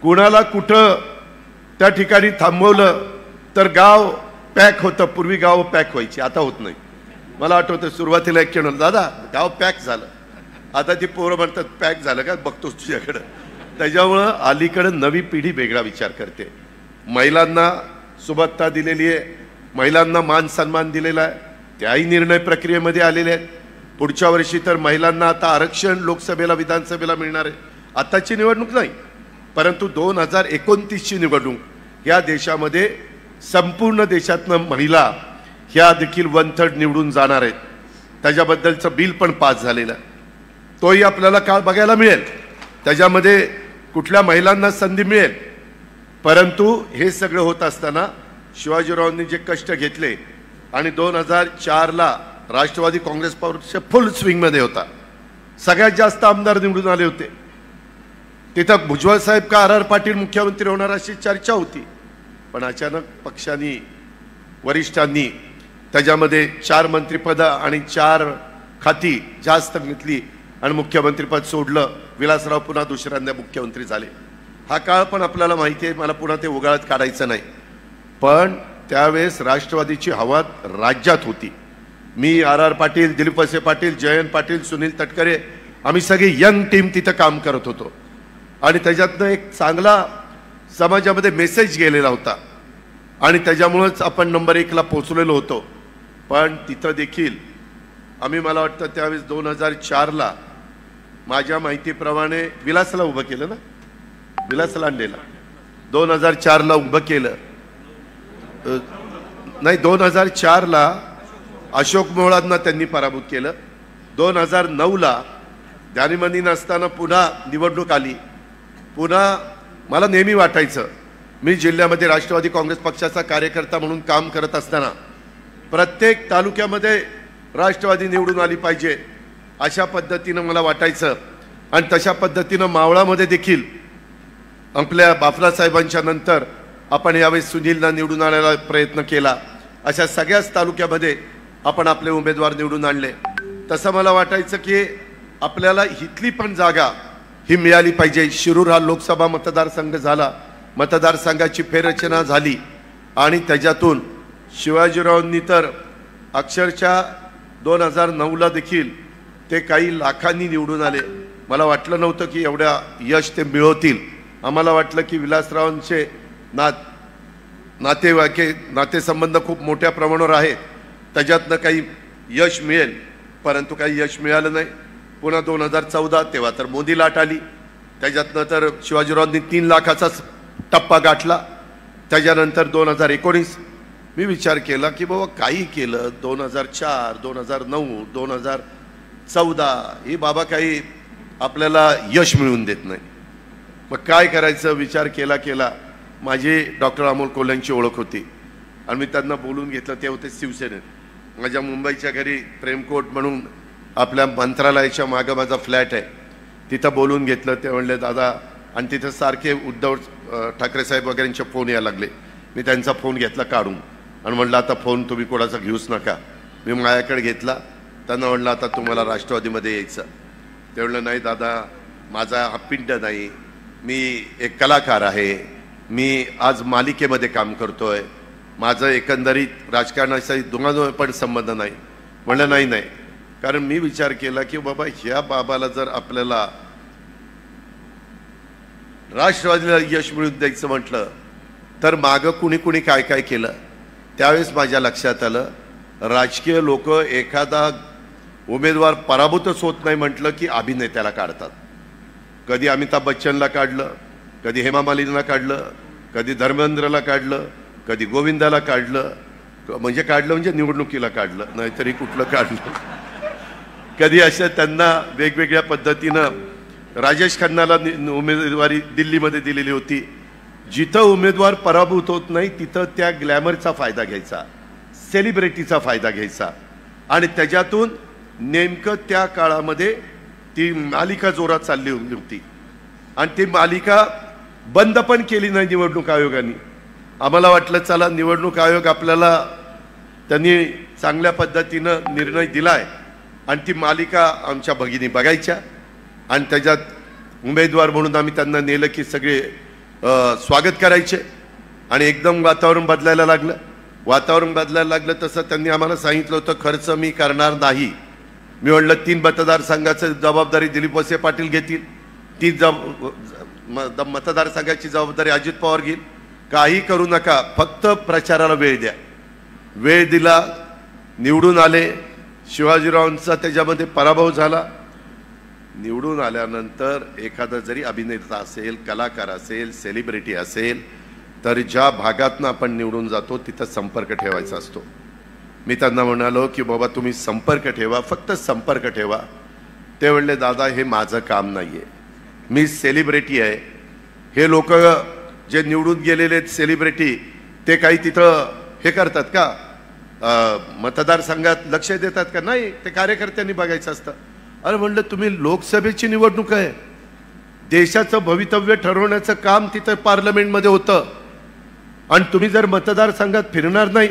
कुणाला कुठं त्या ठिकाणी थांबवलं तर गाव पॅक होतं. पूर्वी गाव पॅक व्हायची, आता होत नाही. मला आठवतं सुरुवातीला एक केलं, दादा गाव पॅक झालं, आता ती पोरं म्हणतात पॅक झालं का, बघतोस तुझ्याकडं. त्याच्यामुळं अलीकडं नवी पिढी वेगळा विचार करते. महिलांना सुबत्ता दिलेली आहे, महिलांना मान सन्मान दिलेला आहे, त्याही निर्णय प्रक्रियेमध्ये आलेले आहेत. पुढच्या वर्षी तर महिलांना आता आरक्षण लोकसभेला विधानसभेला मिळणार आहे. आताची निवडणूक नाही, परंतु 2029ची निवडणूक या देशामध्ये संपूर्ण देशातनं महिला ह्या देखील 1/3 निवडून जाणार आहेत. त्याच्याबद्दलचं बिल पण पास झालेलं आहे, तोही आपल्याला काळ बघायला मिळेल. त्याच्यामध्ये कुठल्या महिलांना संधी मिळेल. परंतु हे सगळं होत असताना शिवाजीरावांनी जे कष्ट घेतले आणि 2004ला राष्ट्रवादी काँग्रेस पक्ष फुल स्विंगमध्ये होता, सगळ्यात जास्त आमदार निवडून आले होते. तिथं भुजबळ साहेब का आर पाटील मुख्यमंत्री होणार अशी चर्चा होती. पण अचानक पक्षांनी, वरिष्ठांनी त्याच्यामध्ये 4 मंत्रिपद आणि 4 खाती जास्त घेतली आणि मुख्यमंत्रीपद सोडलं. विलासराव पुन्हा दुसऱ्यांदा मुख्यमंत्री झाले. हा काळ पण आपल्याला माहिती आहे, मला पुन्हा ते उगाळत काढायचं नाही. पण त्यावेळेस राष्ट्रवादीची हवा राज्यात होती. मी आर पाटील, दिलीप वळसे पाटील, जयंत पाटील, सुनील तटकरे, आम्ही सगळी यंग टीम तिथं काम करत होतो आणि त्याच्यातनं एक चांगला समाजामध्ये मेसेज गेलेला होता आणि त्याच्यामुळंच आपण नंबर 1ला पोचलेलो होतो. पण तिथं देखील आम्ही, मला वाटतं त्यावेळेस 2004ला माझ्या माहितीप्रमाणे विलासला उभं केलं ना, विलास लांडेला 2004ला उभं केलं नाही, 2004ला अशोक मोहोळांना त्यांनी पराभूत केलं. 2009ला ध्यानीमनी नसताना पुन्हा निवडणूक आली. पुन्हा मला नेहमी वाटायचं, मी जिल्ह्यामध्ये राष्ट्रवादी काँग्रेस पक्षाचा कार्यकर्ता म्हणून काम करत असताना प्रत्येक तालुक्यामध्ये राष्ट्रवादी निवडून आली पाहिजे अशा पद्धतीनं मला वाटायचं. आणि तशा पद्धतीनं मावळामध्ये देखील आपल्या बाफरासाहेबांच्या नंतर आपण यावेळेस सुनीलला निवडून आणायला प्रयत्न केला. अशा सगळ्याच तालुक्यामध्ये आपण आपले उमेदवार निवडून आणले. तसं मला वाटायचं की आपल्याला इथली पण जागा ही मिळाली पाहिजे. शिरूर हा लोकसभा मतदारसंघ झाला, मतदारसंघाची फेररचना झाली आणि त्याच्यातून शिवाजीरावांनी तर अक्षरशः 2009ला देखील ते काही लाखांनी निवडून आले. मला वाटलं नव्हतं की एवढ्या यश ते मिळवतील. आम्हाला वाटलं की विलासरावांचे नातेसंबंध खूप मोठ्या प्रमाणावर आहेत, त्याच्यातनं काही यश मिळेल, परंतु काही यश मिळालं नाही. पुन्हा 2014 तेव्हा तर मोदी लाट आली, त्याच्यातनं तर शिवाजीरावांनी 3 लाखाचाच टप्पा गाठला. त्याच्यानंतर 2019 मी विचार केला की बाबा काही केलं, 2004, 2009, 2014 ही बाबा काही आपल्याला यश मिळवून देत नाही. मग काय करायचं विचार केला. माझी डॉक्टर अमोल कोल्ह्यांची ओळख होती आणि मी त्यांना बोलून घेतलं. ते होते शिवसेनेत. माझ्या मुंबईच्या घरी प्रेमकोट म्हणून आपल्या मंत्रालयाच्या मागं माझा फ्लॅट आहे, तिथं बोलून घेतलं. ते म्हणले दादा, आणि तिथं सारखे उद्धव ठाकरे साहेब वगैरेंचे फोन यायला लागले. मी त्यांचा फोन घेतला काढून आणि म्हणलं आता फोन तुम्ही कोणाचा घेऊच नका. मी माझ्याकडे घेतला. त्यांना म्हणलं आता तुम्हाला राष्ट्रवादीमध्ये यायचं. ते म्हणलं नाही दादा, माझा हा पिंड नाही, मी एक कलाकार आहे, मी आज मालिकेमध्ये काम करतोय, माझं एकंदरीत राजकारणाशी दोघांजोड पण संबंध नाही. म्हणलं नाही, कारण मी विचार केला की बाबा ह्या बाबाला जर आपल्याला राष्ट्रवादीला यश मिळवून द्यायचं म्हटलं तर मागं कुणी कुणी काय काय केलं त्यावेळेस माझ्या लक्षात आलं, राजकीय लोक एखादा उमेदवार पराभूतच होत नाही म्हटलं की अभिनेत्याला काढतात. कधी अमिताभ बच्चनला काढलं, कधी हेमा मालिनीला काढलं, कधी धर्मेंद्रला काढलं, कधी गोविंदाला काढलं, म्हणजे निवडणुकीला काढलं, नाहीतरी कुठलं काढलं. कधी अशा त्यांना वेगवेगळ्या पद्धतीनं राजेश खन्नाला उमेदवारी दिल्लीमध्ये दिलेली होती. जिथं उमेदवार पराभूत होत नाही तिथं त्या ग्लॅमरचा फायदा घ्यायचा, सेलिब्रिटीचा फायदा घ्यायचा आणि त्याच्यातून नेमकं त्या काळामध्ये ती मालिका जोरात चालली होती आणि ती मालिका बंद पण केली नाही निवडणूक आयोगाने. आम्हाला वाटलं चला निवडणूक आयोग आपल्याला त्यांनी चांगल्या पद्धतीनं निर्णय दिलाय आणि ती मालिका आमच्या भगिनी बघायच्या आणि त्याच्यात उमेदवार म्हणून आम्ही त्यांना नेलं की सगळे स्वागत करायचे आणि एकदम वातावरण बदलायला लागलं. वातावरण बदलायला लागलं तसं त्यांनी आम्हाला सांगितलं होतं खर्च मी करणार नाही. मी म्हटलं 3 मतदारसंघाची जबाबदारी दिलीप वळसे पाटील घेतील, 3 मतदारसंघाची जबाबदारी अजित पवार घेईल, काही करू नका, फक्त प्रचाराला वेळ द्या. वेळ दिला, निवडून आले. शिवाजीरावांचा त्याच्यामध्ये पराभव झाला. निवडून आल्यानंतर एखादा जरी अभिनेता असेल, कलाकार असेल, सेलिब्रिटी असेल तर ज्या भागातनं आपण निवडून जातो तिथं संपर्क ठेवायचा असतो. मी त्यांना म्हणालो की बाबा तुम्ही संपर्क ठेवा, फक्त संपर्क ठेवा. ते म्हणले दादा हे माझं काम नाही आहे, मी सेलिब्रिटी आहे. हे लोक जे निवडून गेलेले सेलिब्रिटी ते काही तिथं हे करतात का, मतदारसंघात लक्ष देतात का? नाही, ते कार्यकर्त्यांनी बघायचं असतं. अरे म्हणलं तुम्ही लोकसभेची निवडणूक आहे, देशाचं भवितव्य ठरवण्याचं काम तिथं पार्लमेंटमध्ये होतं आणि तुम्ही जर मतदारसंघात फिरणार नाही.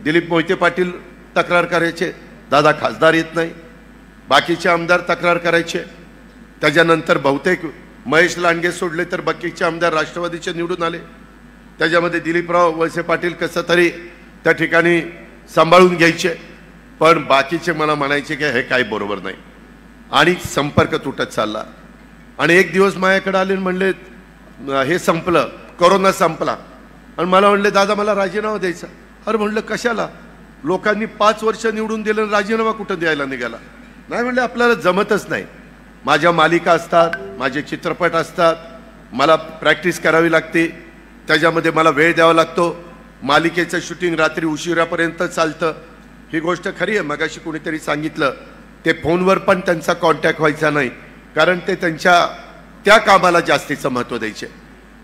दिलीप मोहिते पाटील तक्रार करायचे, दादा खासदार येत नाही. बाकीचे आमदार तक्रार करायचे. त्याच्यानंतर बहुतेक महेश लांडगे सोडले तर बाकीचे आमदार राष्ट्रवादीचे निवडून आले. त्याच्यामध्ये दिलीपराव वळसे पाटील कसं तरी त्या ठिकाणी सांभाळून घ्यायचे, पण बाकीचे मला म्हणायचे की हे काही बरोबर नाही आणि संपर्क तुटत चालला. आणि एक दिवस माझ्याकडे आले म्हणले हे संपलं, कोरोना संपला आणि मला म्हणले दादा मला राजीनामा द्यायचा. अरे म्हणलं कशाला, लोकांनी 5 वर्ष निवडून दिलं, राजीनामा कुठं द्यायला निघाला? नाही म्हणले आपल्याला जमतच नाही, माझ्या मालिका असतात, माझे चित्रपट असतात, मला प्रॅक्टिस करावी लागते, त्याच्यामध्ये मला वेळ द्यावा लागतो, मालिकेचं शूटिंग रात्री उशिरापर्यंत चालतं. ही गोष्ट खरी आहे. मगाशी कोणीतरी सांगितलं ते फोनवर पण त्यांचा कॉन्टॅक्ट व्हायचा नाही कारण ते त्यांच्या त्या कामाला जास्तीचं महत्त्व द्यायचे.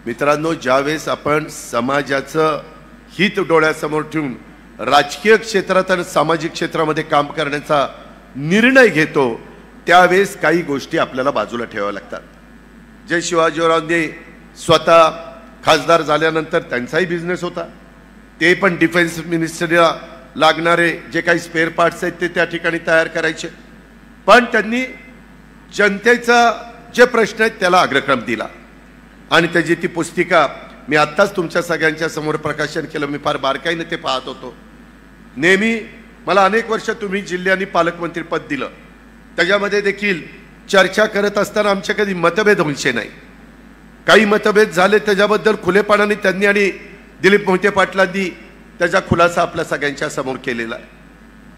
मित्रांनो, ज्यावेळेस आपण समाजाचं हित डोळ्यासमोर ठेवून राजकीय क्षेत्रात आणि सामाजिक क्षेत्रामध्ये काम करण्याचा निर्णय घेतो त्यावेळेस काही गोष्टी आपल्याला बाजूला ठेवाव्या लागतात. जे शिवाजीरावांनी स्वतः खासदार झाल्यानंतर त्यांचाही बिझनेस होता, ते पण डिफेन्स मिनिस्टरीला लागणारे जे काही स्पेअर पार्ट्स आहेत ते त्या ठिकाणी तयार करायचे. पण त्यांनी जनतेचा जे प्रश्न आहेत त्याला अग्रक्रम दिला आणि त्याची ती पुस्तिका मी आत्ताच तुमच्या सगळ्यांच्या समोर प्रकाशन केलं. मी फार बारकाईने ते पाहत होतो. नेहमी मला अनेक वर्ष तुम्ही जिल्ह्यानी पालकमंत्री पद दिलं, त्याच्यामध्ये देखील चर्चा करत असताना आमचे कधी मतभेद व्हायचे नाही. काही मतभेद झाले त्याच्याबद्दल खुलेपणाने त्यांनी आणि दिलीप मोहिते पाटलांनी त्याचा खुलासा आपल्या सगळ्यांच्या समोर केलेला आहे.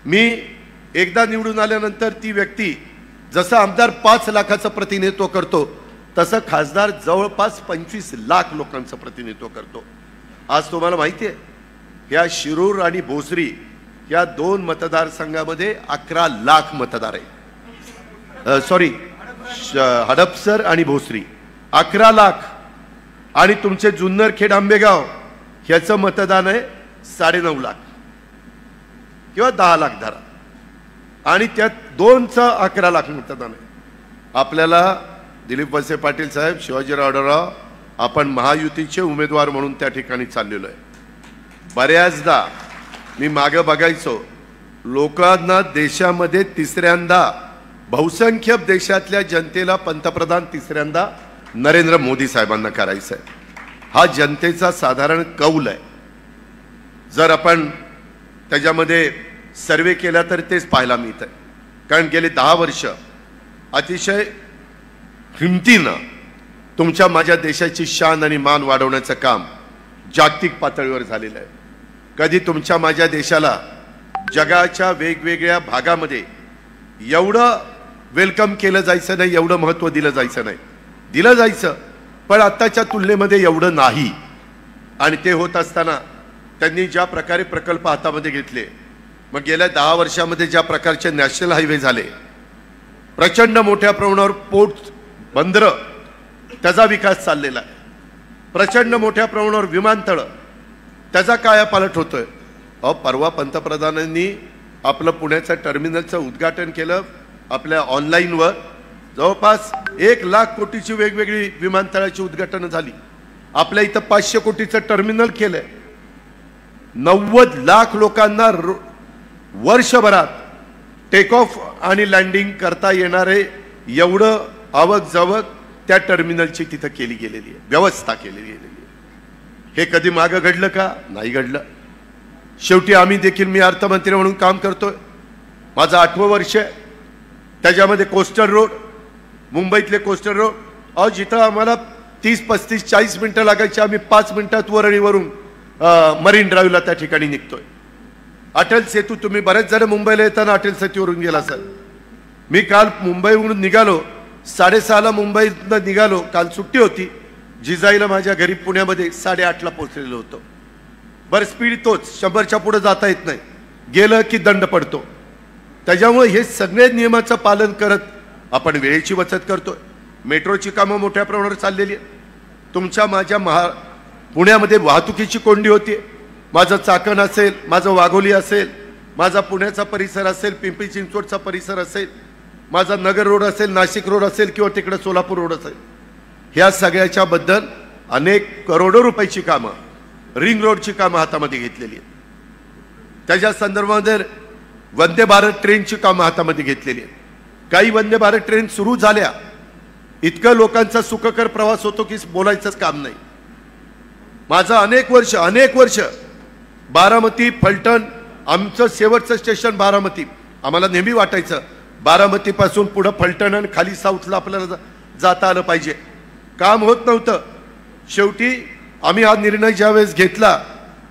मी एकदा निवडून आल्यानंतर ती व्यक्ती जसं आमदार 5 लाखाचं प्रतिनिधित्व करतो तसं खासदार जवळपास 25 लाख लोकांचं प्रतिनिधित्व करतो. आज तुम्हाला माहिती आहे या शिरूर आणि भोसरी या 2 मतदारसंघामध्ये 11 लाख मतदार आहे. सॉरी, हडपसर आणि भोसरी 11 लाख आणि तुमचे जुन्नरखेड आंबेगाव ह्याचं मतदान आहे 9.5 लाख किंवा 10 लाख धरा आणि त्यात 2चं 11 लाख मतदान आहे. आपल्याला दिलीप वळसे पाटील साहेब, शिवाजीराव आढळराव, आपण महायुतीचे उमेदवार म्हणून त्या ठिकाणी चाललेलो आहे. बऱ्याचदा मी मागे बघायचो, लोकांना देशामध्ये तिसऱ्यांदा बहुसंख्य देशातल्या जनतेला पंतप्रधान तिसऱ्यांदा नरेंद्र मोदी साहेबांना करायचं आहे. हा जनतेचा साधारण कौल आहे. जर आपण त्याच्यामध्ये सर्वे केला तर तेच पाहायला मिळत आहे. कारण गेले 10 वर्ष अतिशय हिमतीनं तुमच्या माझ्या देशाची शान आणि मान वाढवण्याचं काम जागतिक पातळीवर झालेलं आहे. कधी तुमच्या माझ्या देशाला जगाच्या वेगवेगळ्या भागामध्ये एवढं वेलकम केलं जायचं नाही, एवढं महत्त्व दिलं जायचं नाही. दिलं जायचं पण आत्ताच्या तुलनेमध्ये एवढं नाही. आणि ते होत असताना त्यांनी ज्या प्रकारे प्रकल्प हातामध्ये घेतले, मग गेल्या 10 वर्षामध्ये ज्या प्रकारचे नॅशनल हायवे झाले, प्रचंड मोठ्या प्रमाणावर पोर्ट बंदरं त्याचा विकास चाललेला आहे, प्रचंड मोठ्या प्रमाणावर विमानतळं त्याचा कायापालट होतोय. परवा पंतप्रधानांनी आपलं पुण्याचं टर्मिनलचं उद्घाटन केलं. आपल्या ऑनलाईनवर जवळपास 1 लाख कोटीची वेगवेगळी विमानतळाची उद्घाटनं झाली. आपल्या इथं 500 कोटीचं टर्मिनल केलंय. 90 लाख लोकांना वर्षभरात टेक ऑफ आणि लँडिंग करता येणारे एवढं आवक जावक त्या टर्मिनलची तिथं केली गेलेली आहे, व्यवस्था केलेली गेलेली आहे. हे कधी मागं घडलं का? नाही घडलं. शेवटी आम्ही देखील, मी अर्थमंत्री म्हणून काम करतोय, माझं 8वं वर्ष आहे. त्याच्यामध्ये कोस्टल रोड, मुंबईतले कोस्टल रोड, जिथं आम्हाला 30, 35, 40 मिनिटं लागायची, आम्ही 5 मिनिटात वरळीवरून मरीन ड्राईव्हला त्या ठिकाणी निघतोय. अटल सेतू, तुम्ही बरेच जण मुंबईला येताना अटल सेतूवरून गेला सर. मी काल मुंबईवरून निघालो, 6:30ला मुंबईतनं निघालो, काल सुट्टी होती. जिजाईला माझ्या घरी पुण्यामध्ये 8:30ला पोहोचलेलो होतो. बरं, स्पीड तोच, 100च्या पुढे जाता येत नाही, गेलं की दंड पडतो. त्याच्यामुळे हे सगळे नियमाचं पालन करत आपण वेळेची बचत करतोय. मेट्रोची कामं मोठ्या प्रमाणावर चाललेली आहे. तुमच्या माझ्या पुण्यामध्ये वाहतुकीची कोंडी होती. माझं चाकण असेल, माझं वाघोली असेल, माझा पुण्याचा परिसर असेल, पिंपरी चिंचवडचा परिसर असेल, माझा नगर रोड असेल, नाशिक रोड असेल किंवा तिकडे सोलापूर रोड असेल, ह्या सगळ्याच्या बद्दल अनेक करोडो रुपयाची कामं, रिंग रोडची कामं हातामध्ये घेतलेली आहेत. त्याच्या संदर्भामध्ये वंदे भारत ट्रेनची कामं हातामध्ये घेतलेली आहेत. काही वंदे भारत ट्रेन सुरू झाल्या, इतकं लोकांचा सुखकर प्रवास होतो की बोलायचंच काम नाही. माझं अनेक वर्ष बारामती, फलटण, आमचं शेवटचं स्टेशन बारामती. आम्हाला नेहमी वाटायचं बारामतीपासून पुढं फलटण आणि खाली साऊथला आपल्याला जाता आलं पाहिजे. काम होत नव्हतं. शेवटी आम्ही हा निर्णय ज्यावेळेस घेतला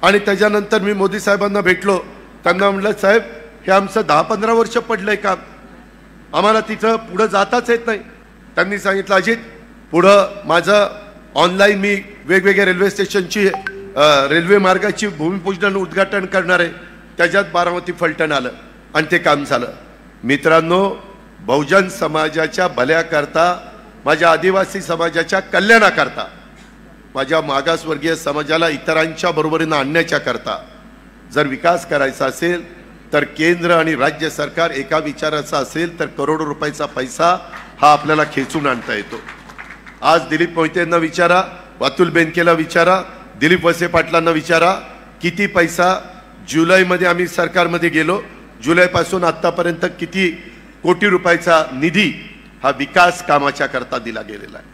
आणि त्याच्यानंतर मी मोदी साहेबांना भेटलो, त्यांना म्हटलं, साहेब हे आमचं 10-15 वर्ष पडलंय काम, आम्हाला तिथं पुढं जाताच येत नाही. त्यांनी सांगितलं, अजित पुढं माझं ऑनलाईन मी वेगवेगळ्या रेल्वे स्टेशनची रेल्वे मार्गाची भूमिपूजन उद्घाटन करणार आहे. त्याच्यात बारामती फलटण आलं आणि ते काम झालं. मित्रांनो, बहुजन समाजाच्या भल्याकरता, माझ्या आदिवासी समाजाच्या कल्याणाकरता, माझ्या मागासवर्गीय समाजाला इतरांच्या बरोबरीनं आणण्याच्या करता जर विकास करायचा असेल तर केंद्र आणि राज्य सरकार एका विचाराचा असेल तर करोडो रुपयाचा पैसा हा आपल्याला खेचून आणता येतो. आज दिलीप मोहितेंना विचारा, अतुल बेनकेला विचारा, दिलीप वळसे पाटलांना विचारा, किती पैसा जुलैमध्ये आम्ही सरकारमध्ये गेलो, जुलैपासून आत्तापर्यंत किती कोटी रुपयाचा निधी हा विकास कामाच्या करता दिला गेलेला आहे.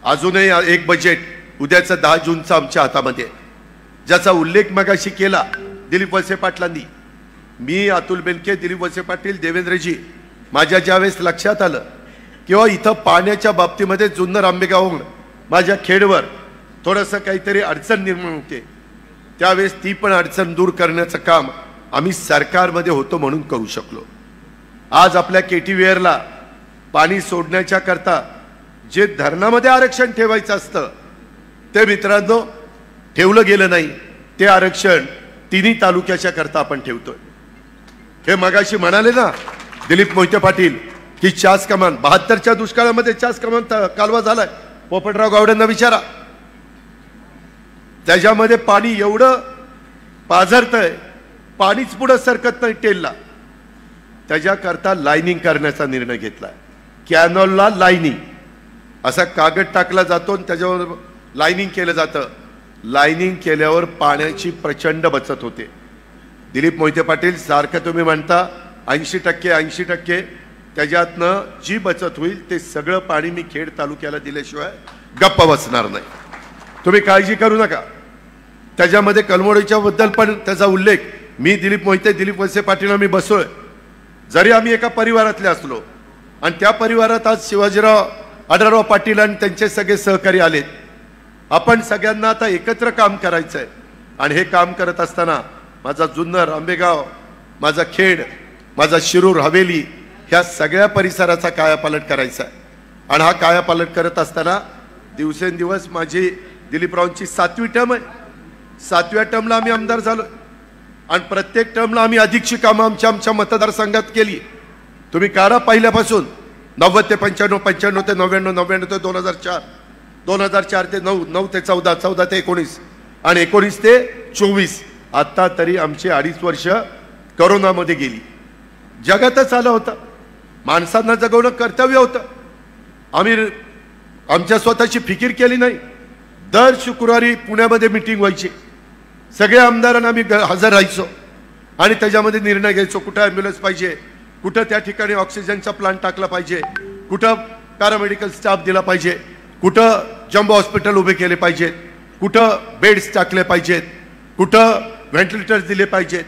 अजूनही एक बजेट उद्याचं 10 जूनचं आमच्या हातामध्ये, ज्याचा उल्लेख मगाशी केला दिलीप वळसे पाटलांनी. मी, अतुल बेनके, दिलीप वळसे पाटील, देवेंद्रजी, माझ्या ज्यावेळेस लक्षात आलं किंवा इथं पाण्याच्या बाबतीमध्ये जुन्नर आंबेगावहून माझ्या खेडवर थोडंसं काहीतरी अडचण निर्माण होते, त्यावेळेस ती पण अडचण दूर करण्याचं काम आम्ही सरकारमध्ये होतो म्हणून करू शकलो. आज आपल्या केटीवेअरला पाणी सोडण्याच्या करता जे धरणामध्ये आरक्षण ठेवायचं असतं ते मित्रांनो ठेवलं गेलं नाही. ते आरक्षण तिन्ही तालुक्याच्या करता आपण ठेवतोय. हे मगाशी म्हणाले ना दिलीप मोहिते पाटील की चास कमान, 72च्या दुष्काळामध्ये चास कमान कालवा झालाय. पोपटराव गावडेंना विचारा, त्याच्यामध्ये पाणी एवढं पाझरतंय, पाणीच पुढं सरकत नाही टेलला. त्याच्याकरता लाईनिंग करण्याचा निर्णय घेतलाय. कॅनॉलला लाईनिंग असा कागद टाकला जातो आणि त्याच्यावर लाईनिंग केलं जातं. लाईनिंग केल्यावर पाण्याची प्रचंड बचत होते. दिलीप मोहिते पाटील सारखं तुम्ही म्हणता 80%, त्याच्यातनं जी बचत होईल ते सगळं पाणी मी खेड तालुक्याला दिल्याशिवाय गप्प बसणार नाही. तुम्ही काळजी करू नका. त्याच्यामध्ये कलमोडीच्या बद्दल पण त्याचा उल्लेख, मी दिलीप मोहिते, दिलीप वळसे पाटील आम्ही बसलोय. जरी आम्ही एका परिवारातले असलो आणि त्या परिवारात आज शिवाजीराव आढळराव पाटील आणि त्यांचे सगळे सहकारी आलेत. आपण सगळ्यांना आता एकत्र काम करायचं आहे आणि हे काम करत असताना माझा जुन्नर, आंबेगाव, माझा खेड, माझा शिरूर, हवेली ह्या सगळ्या परिसराचा कायापालट करायचा आहे. आणि हा कायापालट करत असताना दिवसेंदिवस माझी दिलीपरावांची 7वी टर्म आहे. 7व्या टर्मला आम्ही आमदार झालो आणि प्रत्येक टर्मला आम्ही अधिकची कामं आमच्या मतदारसंघात केली. तुम्ही काढा पहिल्यापासून 90 ते 95, 95 ते 99, 99 ते 2004, 2004 ते 9, 9 ते 14, 14 ते 19 आणि 19 ते 24. आता तरी आमची 2.5 वर्ष करोनामध्ये गेली. जगातच आलं होतं. माणसांना जगवणं कर्तव्य होतं. आम्ही आमच्या स्वतःची फिकीर केली नाही. दर शुक्रवारी पुण्यामध्ये मीटिंग व्हायची. सगळ्या आमदारांना आम्ही हजर राहायचो आणि त्याच्यामध्ये निर्णय घ्यायचो. कुठं ॲम्ब्युलन्स पाहिजे, कुठं त्या ठिकाणी ऑक्सिजनचा प्लांट टाकला पाहिजे, कुठं पॅरामेडिकल स्टाफ दिला पाहिजे, कुठं जम्बो हॉस्पिटल उभे केले पाहिजेत, कुठं बेड्स टाकले पाहिजेत, कुठं व्हेंटिलेटर्स दिले पाहिजेत,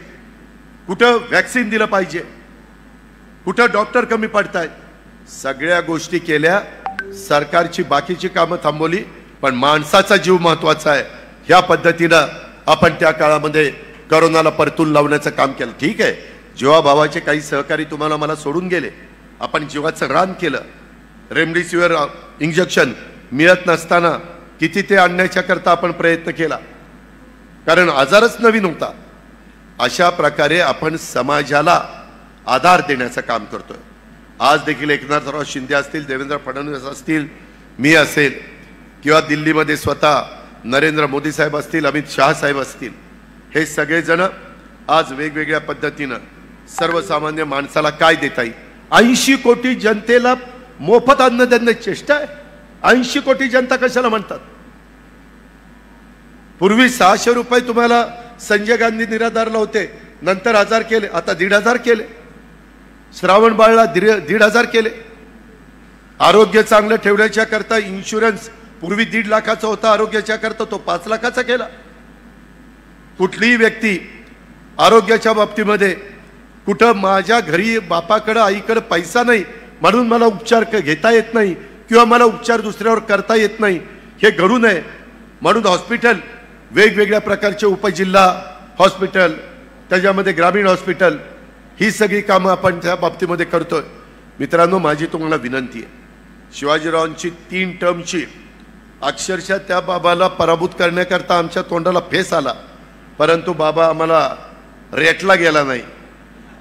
कुठं वॅक्सिन दिलं पाहिजे, कुठं डॉक्टर कमी पडतायत. सगळ्या गोष्टी केल्या. सरकारची बाकीची कामं थांबवली, पण माणसाचा जीव महत्वाचा आहे. ह्या पद्धतीनं आपण त्या काळामध्ये करोनाला परतून लावण्याचं काम केलं. ठीक आहे, जीवाभावाचे काही सहकारी तुम्हाला मला सोडून गेले. आपण जीवाचं रान केलं. रेमडेसिवीर इंजेक्शन मिळत नसताना किती ते आणण्याच्या करता आपण प्रयत्न केला, कारण आजारच नवीन होता. अशा प्रकारे आपण समाजाला आधार देण्याचं काम करतोय. आज देखील एकनाथराव शिंदे असतील, देवेंद्र फडणवीस असतील, मी असेल किंवा दिल्लीमध्ये स्वतः नरेंद्र मोदी साहेब असतील, अमित शहा साहेब असतील, हे सगळेजण आज वेगवेगळ्या पद्धतीनं सर्वसामान्य माणसाला काय देता येईल. 80 कोटी जनतेला मोफत अन्न देण्याची चेष्टा आहे. 80 कोटी जनता कशाला म्हणतात. पूर्वी 600 रुपये तुम्हाला संजय गांधी निराधारला होते, नंतर 1000 केले, आता 1,500 केले. श्रावण बाळला 1,500 केले. आरोग्य चांगलं ठेवण्याच्या करता इन्शुरन्स पूर्वी 1.5 लाखाचा होता, आरोग्याच्या करता तो 5 लाखाचा केला. कुठलीही व्यक्ती आरोग्याच्या बाबतीमध्ये कुठं माझ्या घरी बापाकडे आईकडे पैसा नाही म्हणून मला उपचार घेता येत नाही किंवा मला उपचार दुसऱ्यावर करता येत नाही, हे घडू नये म्हणून हॉस्पिटल, वेगवेगळ्या प्रकारचे उपजिल्हा हॉस्पिटल, त्याच्यामध्ये ग्रामीण हॉस्पिटल, ही सगळी कामं आपण त्या बाबतीमध्ये करतोय. मित्रांनो, माझी तुम्हाला विनंती आहे, शिवाजीरावांची 3 टर्मची अक्षरशः त्या बाबाला पराभूत करण्याकरता आमच्या तोंडाला फेस आला, परंतु बाबा आम्हाला रेटला गेला नाही.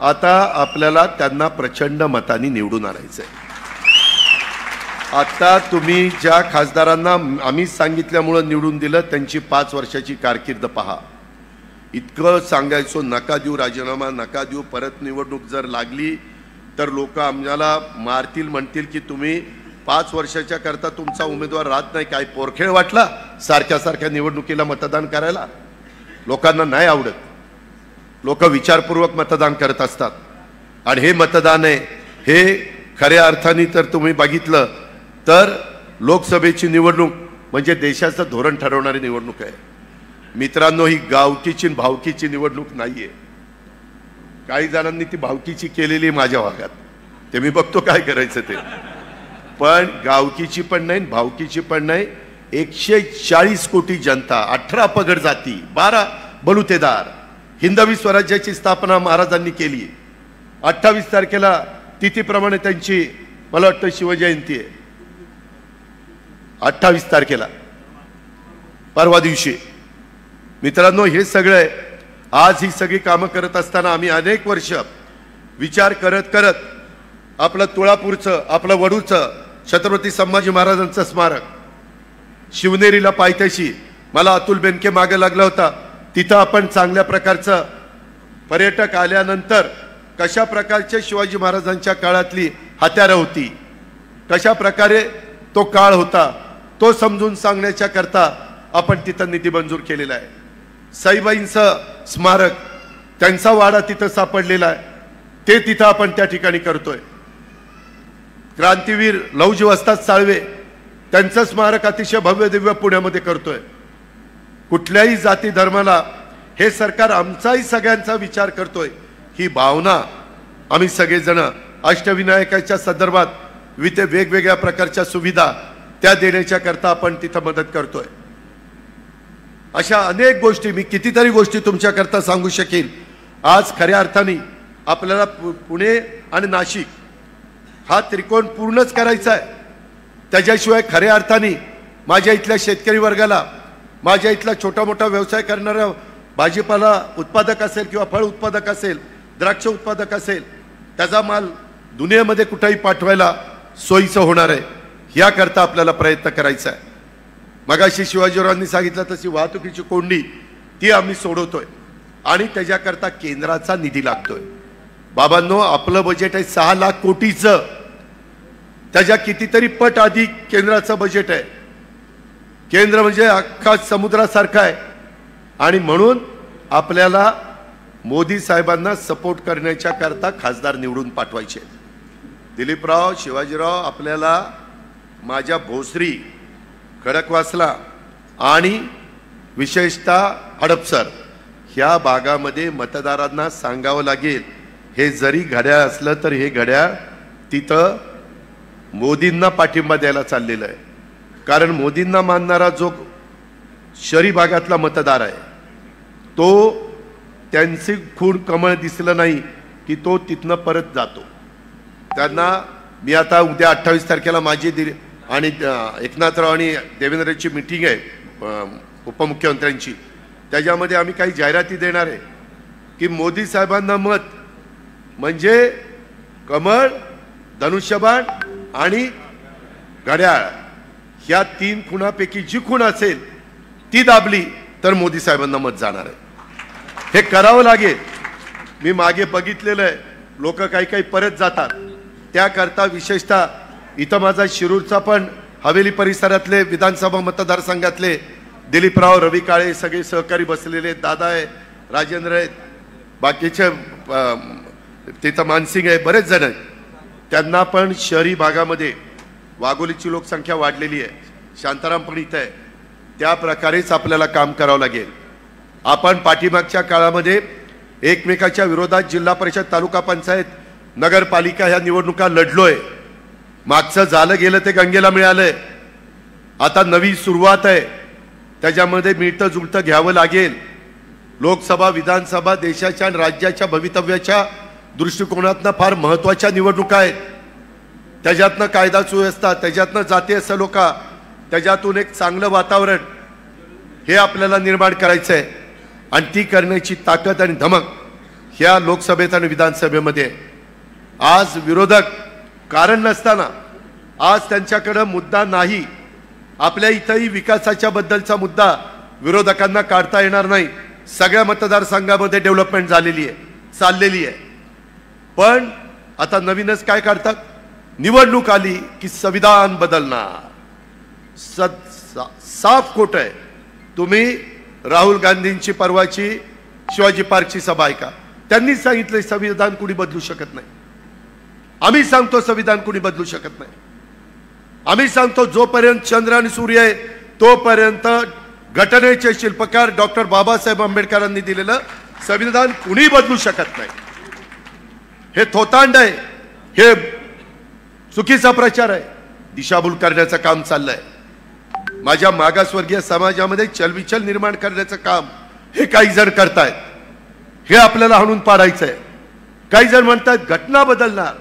आता आपल्याला त्यांना प्रचंड मतांनी निवडून आणायचंय. आता तुम्ही ज्या खासदारांना आम्ही सांगितल्यामुळं निवडून दिलं त्यांची 5 वर्षाची कारकीर्द पहा. इतकं सांगायचो नका देऊ राजीनामा, नका देऊ, परत निवडणूक जर लागली तर लोक आम्हाला मारतील, म्हणतील की तुम्ही 5 वर्षाच्या करता तुमचा उमेदवार राहत नाही. काय पोरखेळ वाटला सारख्या सारख्या निवडणुकीला मतदान करायला? लोकांना नाही आवडत. लोक विचारपूर्वक मतदान करत असतात आणि हे मतदान आहे हे खऱ्या अर्थाने तर तुम्ही बघितलं तर लोकसभेची निवडणूक म्हणजे देशाचं धोरण ठरवणारी निवडणूक आहे. मित्रांनो, ही गावकीची भावकीची निवडणूक नाहीये. काही जणांनी ती भावकीची केलेली माझ्या भागात, ते मी बघतो काय करायचं ते. पण गावकीची पण नाही, भावकीची पण नाही. 140 कोटी जनता, 18 पगड जाती, 12 बलुतेदार. हिंदवी स्वराज्याची स्थापना महाराजांनी केली. 28 तारखेला तिथीप्रमाणे त्यांची मला वाटतं शिवजयंती आहे. 28 तारखेला परवा दिवशी. मित्रांनो, हे सगळं आज ही सगळी कामं करत असताना आम्ही अनेक वर्ष विचार करत करत आपलं तुळापूरचं, आपलं वडूचं छत्रपती संभाजी महाराजांचं स्मारक, शिवनेरीला पायथ्याशी मला अतुल बेनके मागे लागला होता, तिथं आपण चांगल्या प्रकारचं पर्यटक आल्यानंतर कशा प्रकारचे शिवाजी महाराजांच्या काळातली हत्यारं होती, कशा प्रकारे तो काळ होता, तो समजून सांगण्याच्या करता आपण तिथं निधी मंजूर केलेला आहे. साईबाईंचं स्मारक, त्यांचा वाडा तिथं सापडलेला आहे, ते तिथं आपण त्या ठिकाणी करतोय. क्रांतीवीर लौजी वस्ताद साळवे, त्यांचं स्मारक अतिशय भव्य दिव्य पुण्यामध्ये करतोय. कुठल्याही जाती धर्माला हे सरकार आमचाही सगळ्यांचा विचार करतोय, ही भावना आम्ही सगळेजण अष्टविनायकाच्या संदर्भात वेगवेगळ्या प्रकारच्या सुविधा त्या देण्याच्या करता आपण तिथं मदत करतोय. अशा अनेक गोष्टी, मी कितीतरी गोष्टी तुमच्याकरता सांगू शकेन. आज खऱ्या अर्थाने आपल्याला पुणे आणि नाशिक हा त्रिकोण पूर्णच करायचा आहे. त्याच्याशिवाय खऱ्या अर्थाने माझ्या इथल्या शेतकरी वर्गाला, माझ्या इथला छोटा मोठा व्यवसाय करणारा भाजीपाला उत्पादक असेल किंवा फळ उत्पादक असेल, द्राक्ष उत्पादक असेल, त्याचा माल दुनियेमध्ये कुठेही पाठवायला सोयीचं होणार आहे. याकरता आपल्याला प्रयत्न करायचा आहे. मगाशी शिवाजीरावांनी सांगितलं तशी वाहतुकीची कोंडी ती आम्ही सोडवतोय आणि त्याच्याकरता केंद्राचा निधी लागतोय. बाबांनो, आपलं बजेट आहे 6 लाख कोटीचं, त्याच्या कितीतरी पट अधिक केंद्राचं बजेट आहे. केंद्र म्हणजे अख्खा समुद्रासारखा आहे आणि म्हणून आपल्याला मोदी साहेबांना सपोर्ट करण्याच्या करता खासदार निवडून पाठवायचे. दिलीपराव, शिवाजीराव, आपल्याला माझ्या भोसरी, खडकवासला आणि विशेषतः हडपसर ह्या भागामध्ये मतदारांना सांगावं लागेल, हे जरी घड्याळ असलं तर हे घड्याळ तिथं मोदींना पाठिंबा द्यायला चाललेलं आहे. कारण मोदींना मानणारा जो शहरी भागातला मतदार आहे तो त्यांची खूण कमळ दिसलं नाही की तो तिथनं परत जातो. त्यांना मी आता उद्या 28 तारखेला माझी आणि एकनाथराव आणि देवेंद्रची मीटिंग आहे उपमुख्यमंत्र्यांची. त्याच्यामध्ये आम्ही काही जाहिराती देणार आहे की मोदी साहेबांना मत म्हणजे कमळ, धनुष्यबाण आणि घड्याळ, ह्या 3 खुणापैकी जी खूण असेल ती दाबली तर मोदी साहेबांना मत जाणार आहे. हे करावं लागेल. मी मागे बघितलेलं आहे, लोक काही काही परत जातात. त्याकरता विशेषतः इथं माझा शिरूरचा पण हवेली परिसरातले विधानसभा मतदारसंघातले दिलीपराव, रवी काळे सगळे सहकारी बसलेले, दादा आहे, राजेंद्र आहेत, बाकीचे तिथं मानसिंग आहे, बरेच जण आहेत. त्यांना पण शहरी भागामध्ये वाघोलीची लोकसंख्या वाढलेली आहे, शांताराम पण इथं आहे. त्या प्रकारेच आपल्याला काम करावं लागेल. आपण पाठीमागच्या काळामध्ये एकमेकाच्या विरोधात जिल्हा परिषद, तालुका पंचायत, नगरपालिका ह्या निवडणुका लढलोय. मागचं झालं गेलं ते गंगेला मिळालंय. आता नवी सुरुवात आहे, त्याच्यामध्ये मिळतं जुळतं घ्यावं लागेल. लोकसभा, विधानसभा देशाच्या आणि राज्याच्या भवितव्याच्या दृष्टिकोनातनं फार महत्त्वाच्या निवडणुका आहेत. त्याच्यातनं कायदा सुव्यवस्था, त्याच्यातनं जातीय सलोखा, त्याच्यातून एक चांगलं वातावरण हे आपल्याला निर्माण करायचं आहे. आणि ती करण्याची ताकद आणि धमक ह्या लोकसभेत आणि विधानसभेमध्ये. आज विरोधक कारण नसताना, आज त्यांच्याकडे मुद्दा नाही. आपल्या इथंही विकासाच्या बद्दलचा मुद्दा विरोधकांना काढता येणार नाही. सगळ्या मतदारसंघामध्ये डेव्हलपमेंट झालेली आहे, चाललेली आहे. पण आता नवीनच काय काढतात, निवडणूक आली की संविधान बदलणार. साफ खोट आहे. तुम्ही राहुल गांधींची परवाची शिवाजी पार्कची सभा ऐका. त्यांनी सांगितलं संविधान कुणी बदलू शकत नाही. आम्ही सांगतो संविधान कुणी बदलू शकत नाही. आम्ही सांगतो जोपर्यंत चंद्र आणि सूर्य आहे तोपर्यंत घटनेचे शिल्पकार डॉक्टर बाबासाहेब आंबेडकरांनी दिलेलं संविधान कुणी बदलू शकत नाही. हे थोतांड आहे, हे चुकीचा प्रचार आहे, दिशाभूल करण्याचं काम चाललंय. माझ्या मागासवर्गीय समाजामध्ये चलबिचल निर्माण करण्याचं काम हे काही जण करतायत. हे आपल्याला हाणून पाडायचंय. काही जण म्हणतात घटना बदलणार.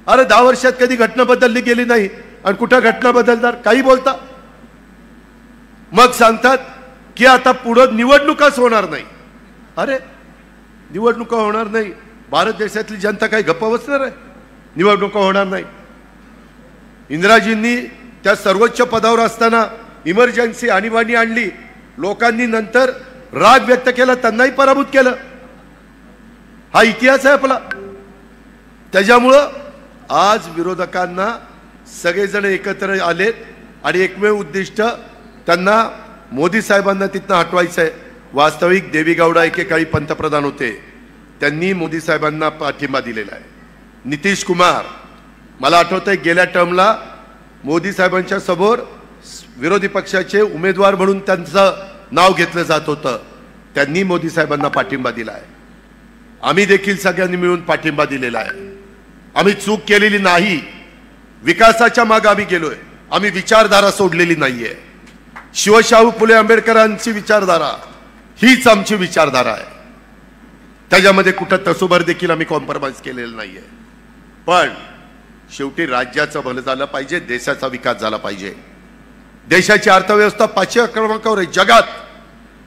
अरे 10 वर्षात कधी घटना बदलली गेली नाही आणि कुठं घटना बदलणार, काही बोलता. मग सांगतात की आता पुढं निवडणुकाच होणार नाही. अरे निवडणुका होणार नाही, भारत देशातली जनता काही गप्प बसणार आहे? निवडणुका होणार नाही. इंदिराजींनी त्या सर्वोच्च पदावर असताना इमर्जन्सी आणीबाणी आणली. लोकांनी नंतर राग व्यक्त केला, त्यांनाही पराभूत केलं. हा इतिहास आहे आपला. त्याच्यामुळं आज विरोधकांना सगळेजण एकत्र आलेत आणि एकमेव उद्दिष्ट त्यांना मोदी साहेबांना तिथनं हटवायचं आहे. वास्तविक देवेगौडा एकेकाळी पंतप्रधान होते, त्यांनी मोदी साहेबांना पाठिंबा दिलेला आहे. नितीश कुमार, मला आठवतंय गेल्या टर्मला मोदी साहेबांच्या समोर विरोधी पक्षाचे उमेदवार म्हणून त्यांचं नाव घेतलं जात होतं. त्यांनी मोदी साहेबांना पाठिंबा दिला आहे. आम्ही देखील सगळ्यांनी मिळून पाठिंबा दिलेला आहे. आम्ही चूक केलेली नाही. विकासाच्या मागे आम्ही गेलोय. आम्ही विचारधारा सोडलेली नाहीये. शिवशाहू फुले आंबेडकरांची विचारधारा हीच आमची विचारधारा आहे. त्याच्यामध्ये कुठं तसोभर देखील आम्ही कॉम्प्रोमाइज केलेलं नाहीये. पण शेवटी राज्याचं भलं झालं पाहिजे, देशाचा विकास झाला पाहिजे. देशाची अर्थव्यवस्था 5व्या क्रमांकावर आहे जगात,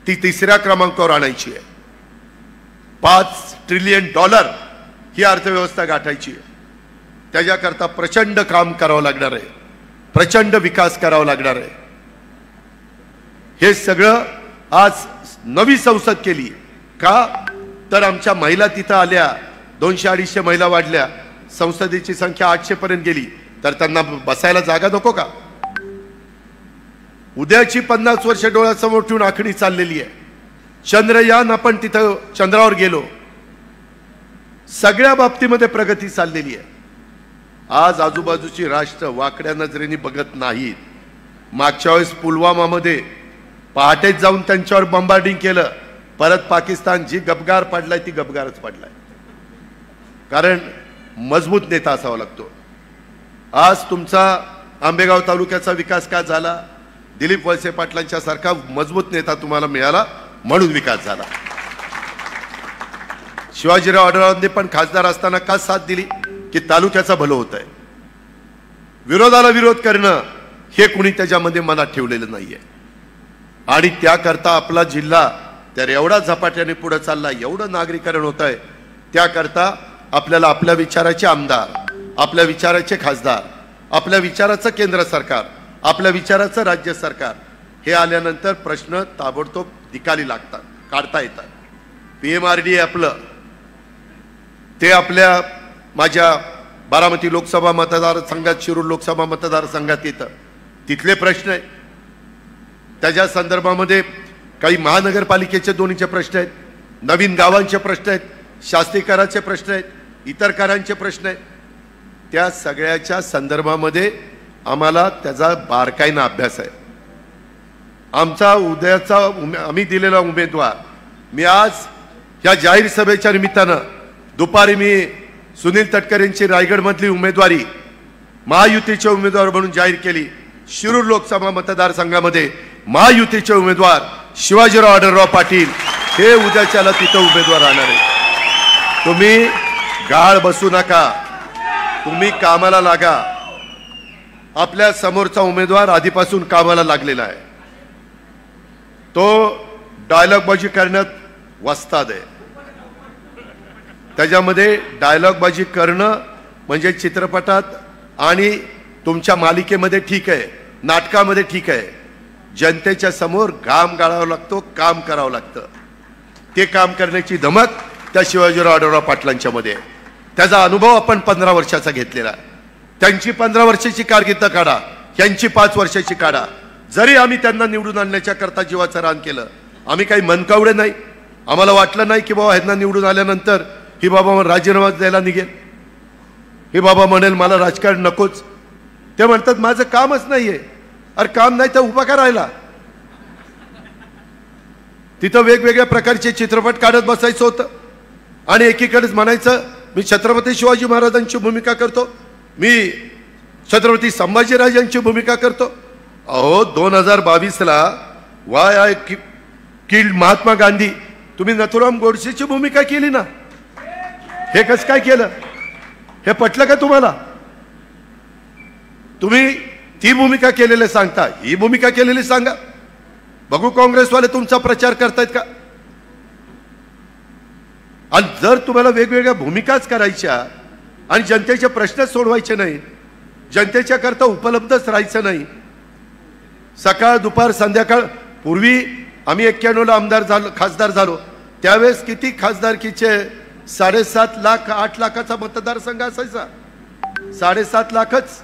ती 3ऱ्या क्रमांकावर आणायची आहे. $5 ट्रिलियन ही अर्थव्यवस्था गाठायची आहे. त्याच्याकरता प्रचंड काम करावं लागणार आहे, प्रचंड विकास करावा लागणार आहे. हे सगळं आज नवी संसद केली का, तर आमच्या महिला तिथं आल्या, 200-250 महिला वाढल्या, संसदेची संख्या 800 पर्यंत गेली, तर त्यांना बसायला जागा नको का? उद्याची 50 वर्ष डोळ्यासमोर ठेवून आखणी चाललेली आहे. चंद्रयान आपण तिथं चंद्रावर गेलो, सगळ्या बाबतीमध्ये प्रगती चाललेली आहे. आज आजूबाजूची राष्ट्र वाकड्या नजरेने बघत नाहीत. मागच्या वेळेस पुलवामामध्ये पहाटेच जाऊन त्यांच्यावर बॉम्बार्डिंग केलं, परत पाकिस्तान जी गबगार पडलाय ती गबगारच पडलाय. कारण मजबूत नेता असावा लागतो. आज तुमचा आंबेगाव तालुक्याचा विकास का झाला? दिलीप वळसे पाटलांच्या सारखा मजबूत नेता तुम्हाला मिळाला म्हणून विकास झाला. शिवाजीराव आढळरावांनी पण खासदार असताना का साथ दिली? की तालुक्याचा भलं होत आहे. विरोधाला विरोध करणं हे कुणी त्याच्यामध्ये मनात ठेवलेलं नाहीये. आणि त्याकरता आपला जिल्हा तर एवढा झपाट्याने पुढे चालला, एवढं नागरीकरण होत आहे. त्याकरता आपल्याला आपल्या विचाराचे आमदार, आपल्या विचाराचे खासदार, आपल्या विचाराचं केंद्र सरकार, आपल्या विचाराचं राज्य सरकार हे आल्यानंतर प्रश्न ताबडतोब निकाली लागतात, काढता येतात. PMRD आपलं ते आपल्या माझ्या बारामती लोकसभा मतदारसंघात, शिरूर लोकसभा मतदारसंघात येतं. तिथले प्रश्न आहेत, त्याच्या संदर्भामध्ये काही महानगरपालिकेचे दोन्हीचे प्रश्न आहेत, नवीन गावांचे प्रश्न आहेत, शास्त्रीकराचे प्रश्न आहेत, इतर करांचे प्रश्न आहेत. त्या सगळ्याच्या संदर्भामध्ये आम्हाला त्याचा बारकाईनं अभ्यास आहे. आमचा उद्याचा आम्ही दिलेला उमेदवार, मी आज या जाहीर सभेच्या निमित्तानं दुपारी मी सुनील तटकरेंची रायगडमधली उमेदवारी महायुतीचे उमेदवार म्हणून जाहीर केली. शिरूर लोकसभा मतदारसंघामध्ये महायुतीचे उमेदवार शिवाजीराव आढळराव पाटील हे उद्याच्याला तिथं उमेदवार राहणार आहे. तुम्ही गाळ बसू नका, तुम्ही कामाला लागा. आपल्या समोरचा उमेदवार आधीपासून कामाला लागलेला आहे. तो डायलॉगबाजी करण्यात वस्ताद आहे. त्याच्यामध्ये डायलॉगबाजी करणं म्हणजे चित्रपटात आणि तुमच्या मालिकेमध्ये ठीक आहे, नाटकामध्ये ठीक आहे. जनतेच्या समोर घाम गाळावा लागतो, काम करावं लागतं. ते काम करण्याची धमक त्या शिवाजीराव आढळराव पाटलांच्या मध्ये आहे. त्याचा अनुभव आपण 15 वर्षाचा घेतलेला. त्यांची 15 वर्षाची कारकीर्द काढा, यांची 5 वर्षाची काढा. जरी आम्ही त्यांना निवडून आणण्याच्या करता जीवाचं रान केलं, आम्ही काही मनकावडे नाही. आम्हाला वाटलं नाही की बाबा ह्यांना निवडून आल्यानंतर ही बाबा राजीनामा द्यायला निघेल, ही बाबा म्हणेल मला राजकारण नकोच. ते म्हणतात माझं कामच नाहीये. अरे काम नाही तर उभा करायला. तिथं वेगवेगळ्या प्रकारचे चित्रपट काढत बसायचं होतं आणि एकीकडेच म्हणायचं मी छत्रपती शिवाजी महाराजांची भूमिका करतो, मी छत्रपती संभाजीराजांची भूमिका करतो. अहो 2022ला why I killed Mahatma Gandhi, तुम्ही नथुराम गोडसेची भूमिका केली ना. हे कसं काय केलं? हे पटलं का तुम्हाला? तुम्ही ती भूमिका केलेली सांगता, ही भूमिका केलेली सांगा. बघू काँग्रेसवाले तुमचा प्रचार करतायत का? आणि जर तुम्हाला वेगवेगळ्या भूमिकाच करायच्या आणि जनतेचे प्रश्न सोडवायचे नाही, जनतेच्या करता उपलब्धच राहायचं नाही, सकाळ दुपार संध्याकाळ. पूर्वी आम्ही 91ला आमदार झालो, खासदार झालो, त्यावेळेस किती खासदारकीचे 7.5 लाख 8 लाखाचा मतदारसंघ असायचा. 7.5 लाखच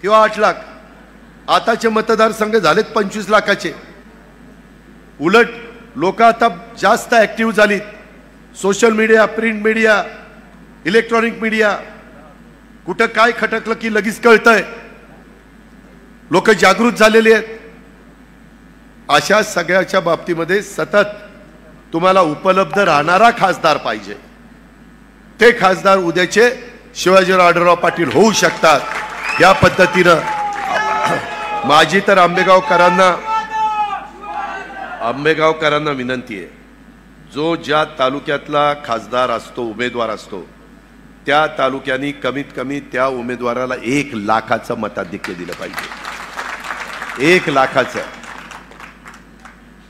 किंवा 8 लाख. आताचे मतदारसंघ झालेत 25 लाखाचे. उलट लोक आता जास्त ऍक्टिव्ह झालीत. Social media, print media, electronic media, कुठं काय खटकलं की लगेच कळतंय. लोक जागृत झालेले आहेत. अशा सगळ्याच्या बाबतीमध्ये सतत तुम्हाला उपलब्ध राहणारा खासदार पाहिजे. ते खासदार उद्याचे शिवाजीराव आढळराव पाटील होऊ शकतात। या पद्धतीनं माझी तर आंबेगावकरांना विनंती आहे, जो ज्या तालुक्यातला खासदार असतो, उमेदवार असतो, त्या तालुक्यांनी कमीत कमी त्या उमेदवाराला 1 लाखाचं मताधिक्य दिलं पाहिजे। 1 लाखाचं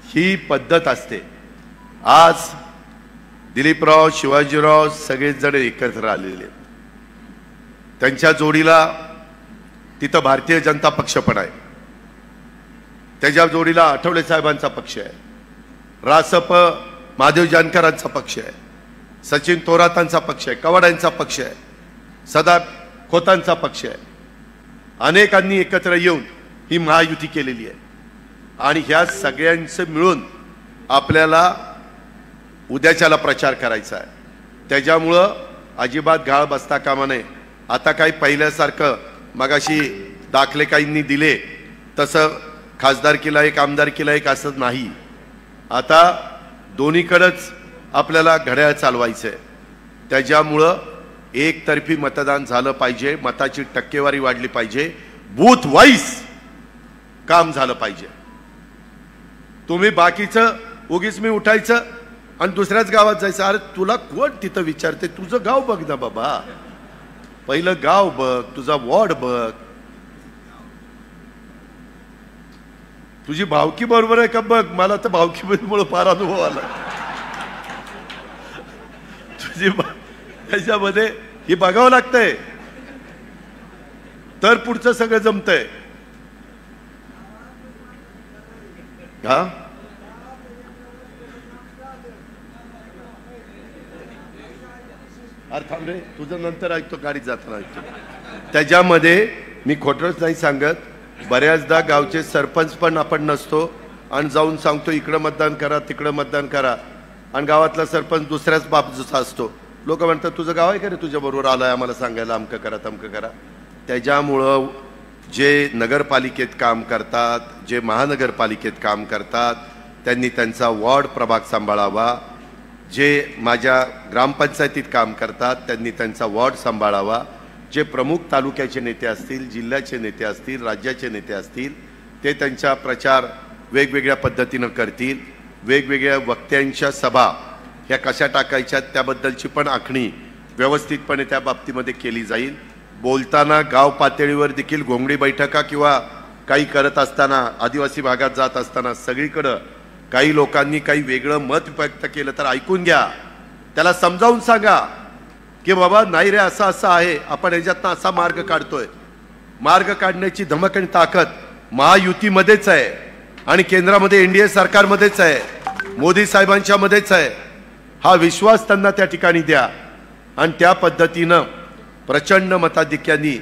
ही पद्धत असते। आज दिलीपराव, शिवाजीराव सगळेच जण एकत्र आलेले आहेत। त्यांच्या जोडीला तिथं भारतीय जनता पक्ष पण आहे, त्याच्या जोडीला आठवले साहेबांचा पक्ष आहे, रासप महादेव जानकरांचा पक्ष आहे, सचिन थोरातांचा पक्ष आहे, कवाडांचा पक्ष आहे, सदा खोतांचा पक्ष आहे। अनेकांनी एकत्र येऊन ही महायुती केलेली आहे आणि ह्या सगळ्यांचं मिळून आपल्याला उद्याच्याला प्रचार करायचा आहे। त्याच्यामुळं अजिबात गाळ बसता कामा नये। आता काही पहिल्यासारखं मगाशी दाखले काहींनी दिले तसं खासदारकीला एक, आमदारकीला एक असं नाही। आता दोन्हीकडेच आपल्याला घड्याळ चालवायचं आहे। त्याच्यामुळं एकतर्फी मतदान झालं पाहिजे, मताची टक्केवारी वाढली पाहिजे, बूथ वाईज काम झालं पाहिजे। तुम्ही बाकीचं उगीच मी उठायचं आणि दुसऱ्याच गावात जायचं, अरे तुला कोण तिथं विचारते, तुझं गाव बघ ना बाबा, पहिलं गाव बघ, तुझा वॉर्ड बघ, तुझी भावकी बरोबर आहे का बघ। मला तर भावकीमुळे फार अनुभव आला। तुझी त्याच्यामध्ये हे बघावं लागतंय तर पुढचं सगळं जमतंय। हा अरे थांब रे, तुझं नंतर ऐकतो, गाडीत जाताना ऐकतो। त्याच्यामध्ये मी खोटंच नाही सांगत, बऱ्याचदा गावचे सरपंच पण आपण नसतो आणि जाऊन सांगतो इकडं मतदान करा, तिकडं मतदान करा, आणि गावातला सरपंच दुसऱ्याच बाजूचा असतो। लोक म्हणतात तुझं गाव आहे का रे, तुझ्या बरोबर आलाय आम्हाला सांगायला, अमकं करा तमकं करा। त्याच्यामुळं जे नगरपालिकेत काम करतात, जे महानगरपालिकेत काम करतात, त्यांनी त्यांचा वॉर्ड प्रभाग सांभाळावा। जे माझ्या ग्रामपंचायतीत काम करतात त्यांनी त्यांचा वॉर्ड सांभाळावा। जे प्रमुख तालुक्याचे नेते असतील, जिल्ह्याचे नेते असतील, राज्याचे नेते असतील, ते त्यांचा प्रचार वेगवेगळ्या पद्धतीनं करतील। वेगवेगळ्या वक्त्यांच्या सभा ह्या कशा टाकायच्या त्याबद्दलची पण आखणी व्यवस्थितपणे त्या बाबतीमध्ये केली जाईल। बोलताना गाव पातळीवर देखील घोंगडी बैठका किंवा काही करत असताना, आदिवासी भागात जात असताना सगळीकडं काही लोकांनी काही वेगळं मत व्यक्त केलं तर ऐकून घ्या, त्याला समजावून सांगा की बाबा नाही रे, असं असं आहे, आपण ह्याच्यातनं असा मार्ग काढतोय। मार्ग काढण्याची धमक आणि ताकद महायुतीमध्येच आहे आणि केंद्रामध्ये एनडीए सरकारमध्येच आहे, मोदी साहेबांच्या मध्येच आहे। हा विश्वास त्यांना त्या ठिकाणी द्या आणि त्या पद्धतीनं प्रचंड मताधिक्यांनी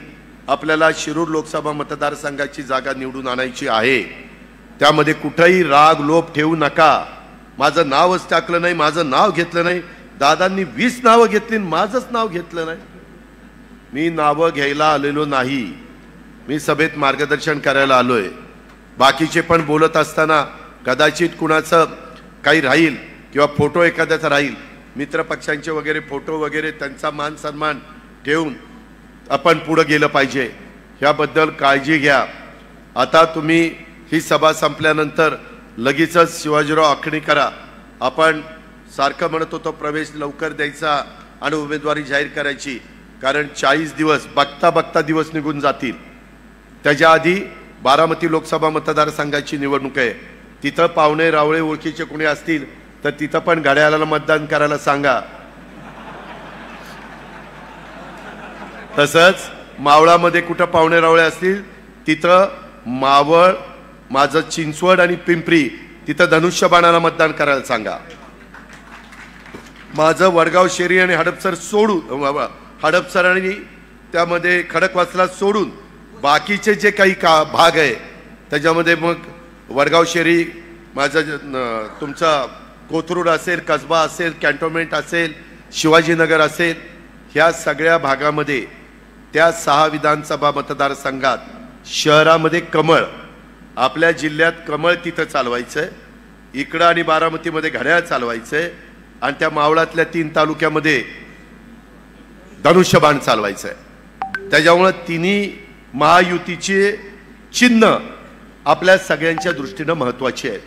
आपल्याला शिरूर लोकसभा मतदारसंघाची जागा निवडून आणायची आहे। त्यामध्ये कुठेही राग लोभ ठेवू नका। माझं नावच टाकलं नाही, माझं नाव घेतलं नाही, दादांनी 20 नावं घेतली, माझंच नाव घेतलं नाही। मी नावं घ्यायला आलेलो नाही, मी सभेत मार्गदर्शन करायला आलोय। बाकीचे पण बोलत असताना कदाचित कुणाचं काही राहील किंवा फोटो एखाद्याचा राहील, मित्रपक्षांचे वगैरे फोटो वगैरे, त्यांचा मान सन्मान ठेवून आपण पुढे गेलं पाहिजे, याबद्दल काळजी घ्या। आता तुम्ही ही सभा संपल्यानंतर लगेचच शिवाजीराव आखणी करा। आपण सारखं म्हणत होतो प्रवेश लवकर द्यायचा आणि उमेदवारी जाहीर करायची, कारण 40 दिवस बघता बघता दिवस निघून जातील। त्याच्या आधी बारामती लोकसभा मतदारसंघाची निवडणूक आहे, तिथं पाहुणे रावळे ओळखीचे कोणी असतील तर तिथं पण घड्याळाला मतदान करायला सांगा। तसंच मावळामध्ये कुठं पाहुणे रावळे असतील तिथं मावळ, माझं चिंचवड आणि पिंपरी तिथं धनुष्यबाणाला मतदान करायला सांगा। माझं वडगाव शेरी आणि हडपसर सोडून, हडपसर आणि त्यामध्ये खडकवासला सोडून बाकीचे जे काही भाग आहे त्याच्यामध्ये मग वडगाव शेरी, माझं तुमचा कोथरूड असेल, कसबा असेल, कॅन्टोन्मेंट असेल, शिवाजीनगर असेल, ह्या सगळ्या भागामध्ये त्या 6 विधानसभा मतदारसंघात शहरामध्ये कमळ, आपल्या जिल्ह्यात कमळ तिथं चालवायचंय, इकडं आणि बारामतीमध्ये घड्याळ चालवायचंय, आणि त्या मावळातल्या 3 तालुक्यामध्ये धनुष्यबाण चालवायचं आहे. त्याच्यामुळं तिन्ही महायुतीचे चिन्ह आपल्या सगळ्यांच्या दृष्टीनं महत्वाची आहेत.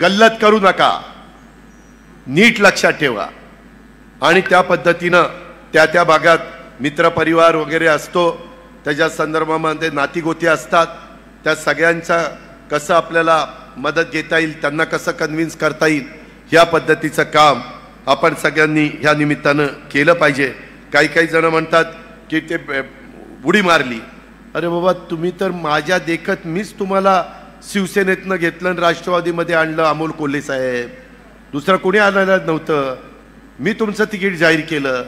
गल्लत करू नका, नीट लक्षात ठेवा. आणि त्या पद्धतीनं त्या भागात मित्रपरिवार वगैरे असतो, त्याच्या संदर्भामध्ये नातीगोती असतात, त्या सगळ्यांचा कसं आपल्याला मदत घेता येईल, त्यांना कसं कन्व्हिन्स करता येईल, या पद्धतीचं काम आपण सगळ्यांनी ह्या निमित्तानं केलं पाहिजे. काही जण म्हणतात की ते उडी मारली. अरे बाबा, तुम्ही तर माझ्या देखत मीच तुम्हाला शिवसेनेतनं घेतलं आणि राष्ट्रवादीमध्ये आणलं अमोल कोल्हे साहेब. दुसरं कोणी आणायला नव्हतं. मी तुमचं तिकीट जाहीर केलं.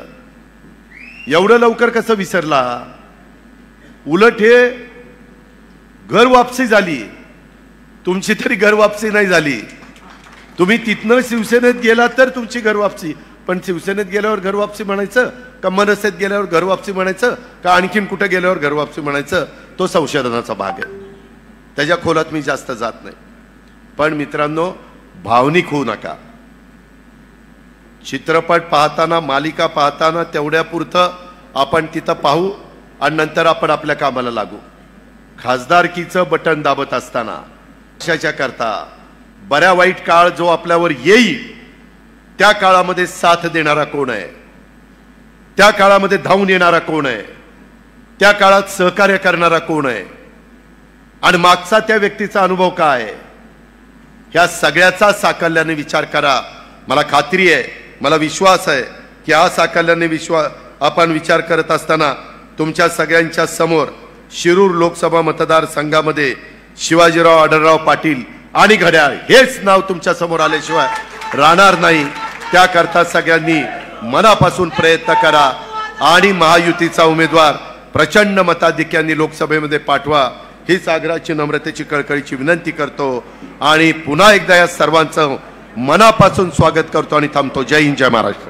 एवढं लवकर कसं विसरला? उलट हे घर वापसी झाली, तुमची तरी घर वापसी नाही झाली. तुम्ही तिथनं शिवसेनेत गेला तर तुमची घर वापसी, पण शिवसेनेत गेल्यावर घर वापसी म्हणायचं का मनसेत गेल्यावर घर वापसी म्हणायचं का आणखीन कुठे गेल्यावर घर वापसी म्हणायचं, तो संशोधनाचा भाग आहे. त्याच्या खोलात मी जास्त जात नाही. पण मित्रांनो, भावनिक होऊ नका. चित्रपट पाहताना, मालिका पाहताना तेवढ्यापुरतं आपण तिथं पाहू आणि नंतर आपण आपल्या कामाला लागू. खासदारकीचं बटन दाबत असताना कशाच्या करता बऱ्या वाईट काळ जो आपल्यावर येईल त्या काळामध्ये साथ देणारा कोण आहे, त्या काळामध्ये धावून येणारा कोण आहे, त्या काळात सहकार्य करणारा कोण आहे आणि मागचा त्या व्यक्तीचा अनुभव काय आहे, ह्या सगळ्याचा साकल्याने विचार करा. मला खात्री आहे, मला विश्वास आहे की हा साकल्याने आपण विचार करत असताना तुमच्या सगळ्यांच्या समोर शिरूर लोकसभा मतदारसंघामध्ये शिवाजीराव आढळराव पाटील आणि घड्याळ हेच नाव तुमच्या समोर आल्याशिवाय राहणार नाही. त्याकरता सगळ्यांनी मनापासून प्रयत्न करा आणि महायुतीचा उमेदवार प्रचंड मताधिक्यांनी लोकसभेमध्ये पाठवा, हीच आग्रहाची, नम्रतेची, कळकळीची विनंती करतो आणि पुन्हा एकदा या सर्वांचं मनापासून स्वागत करतो आणि थांबतो. जय हिंद, जय महाराष्ट्र.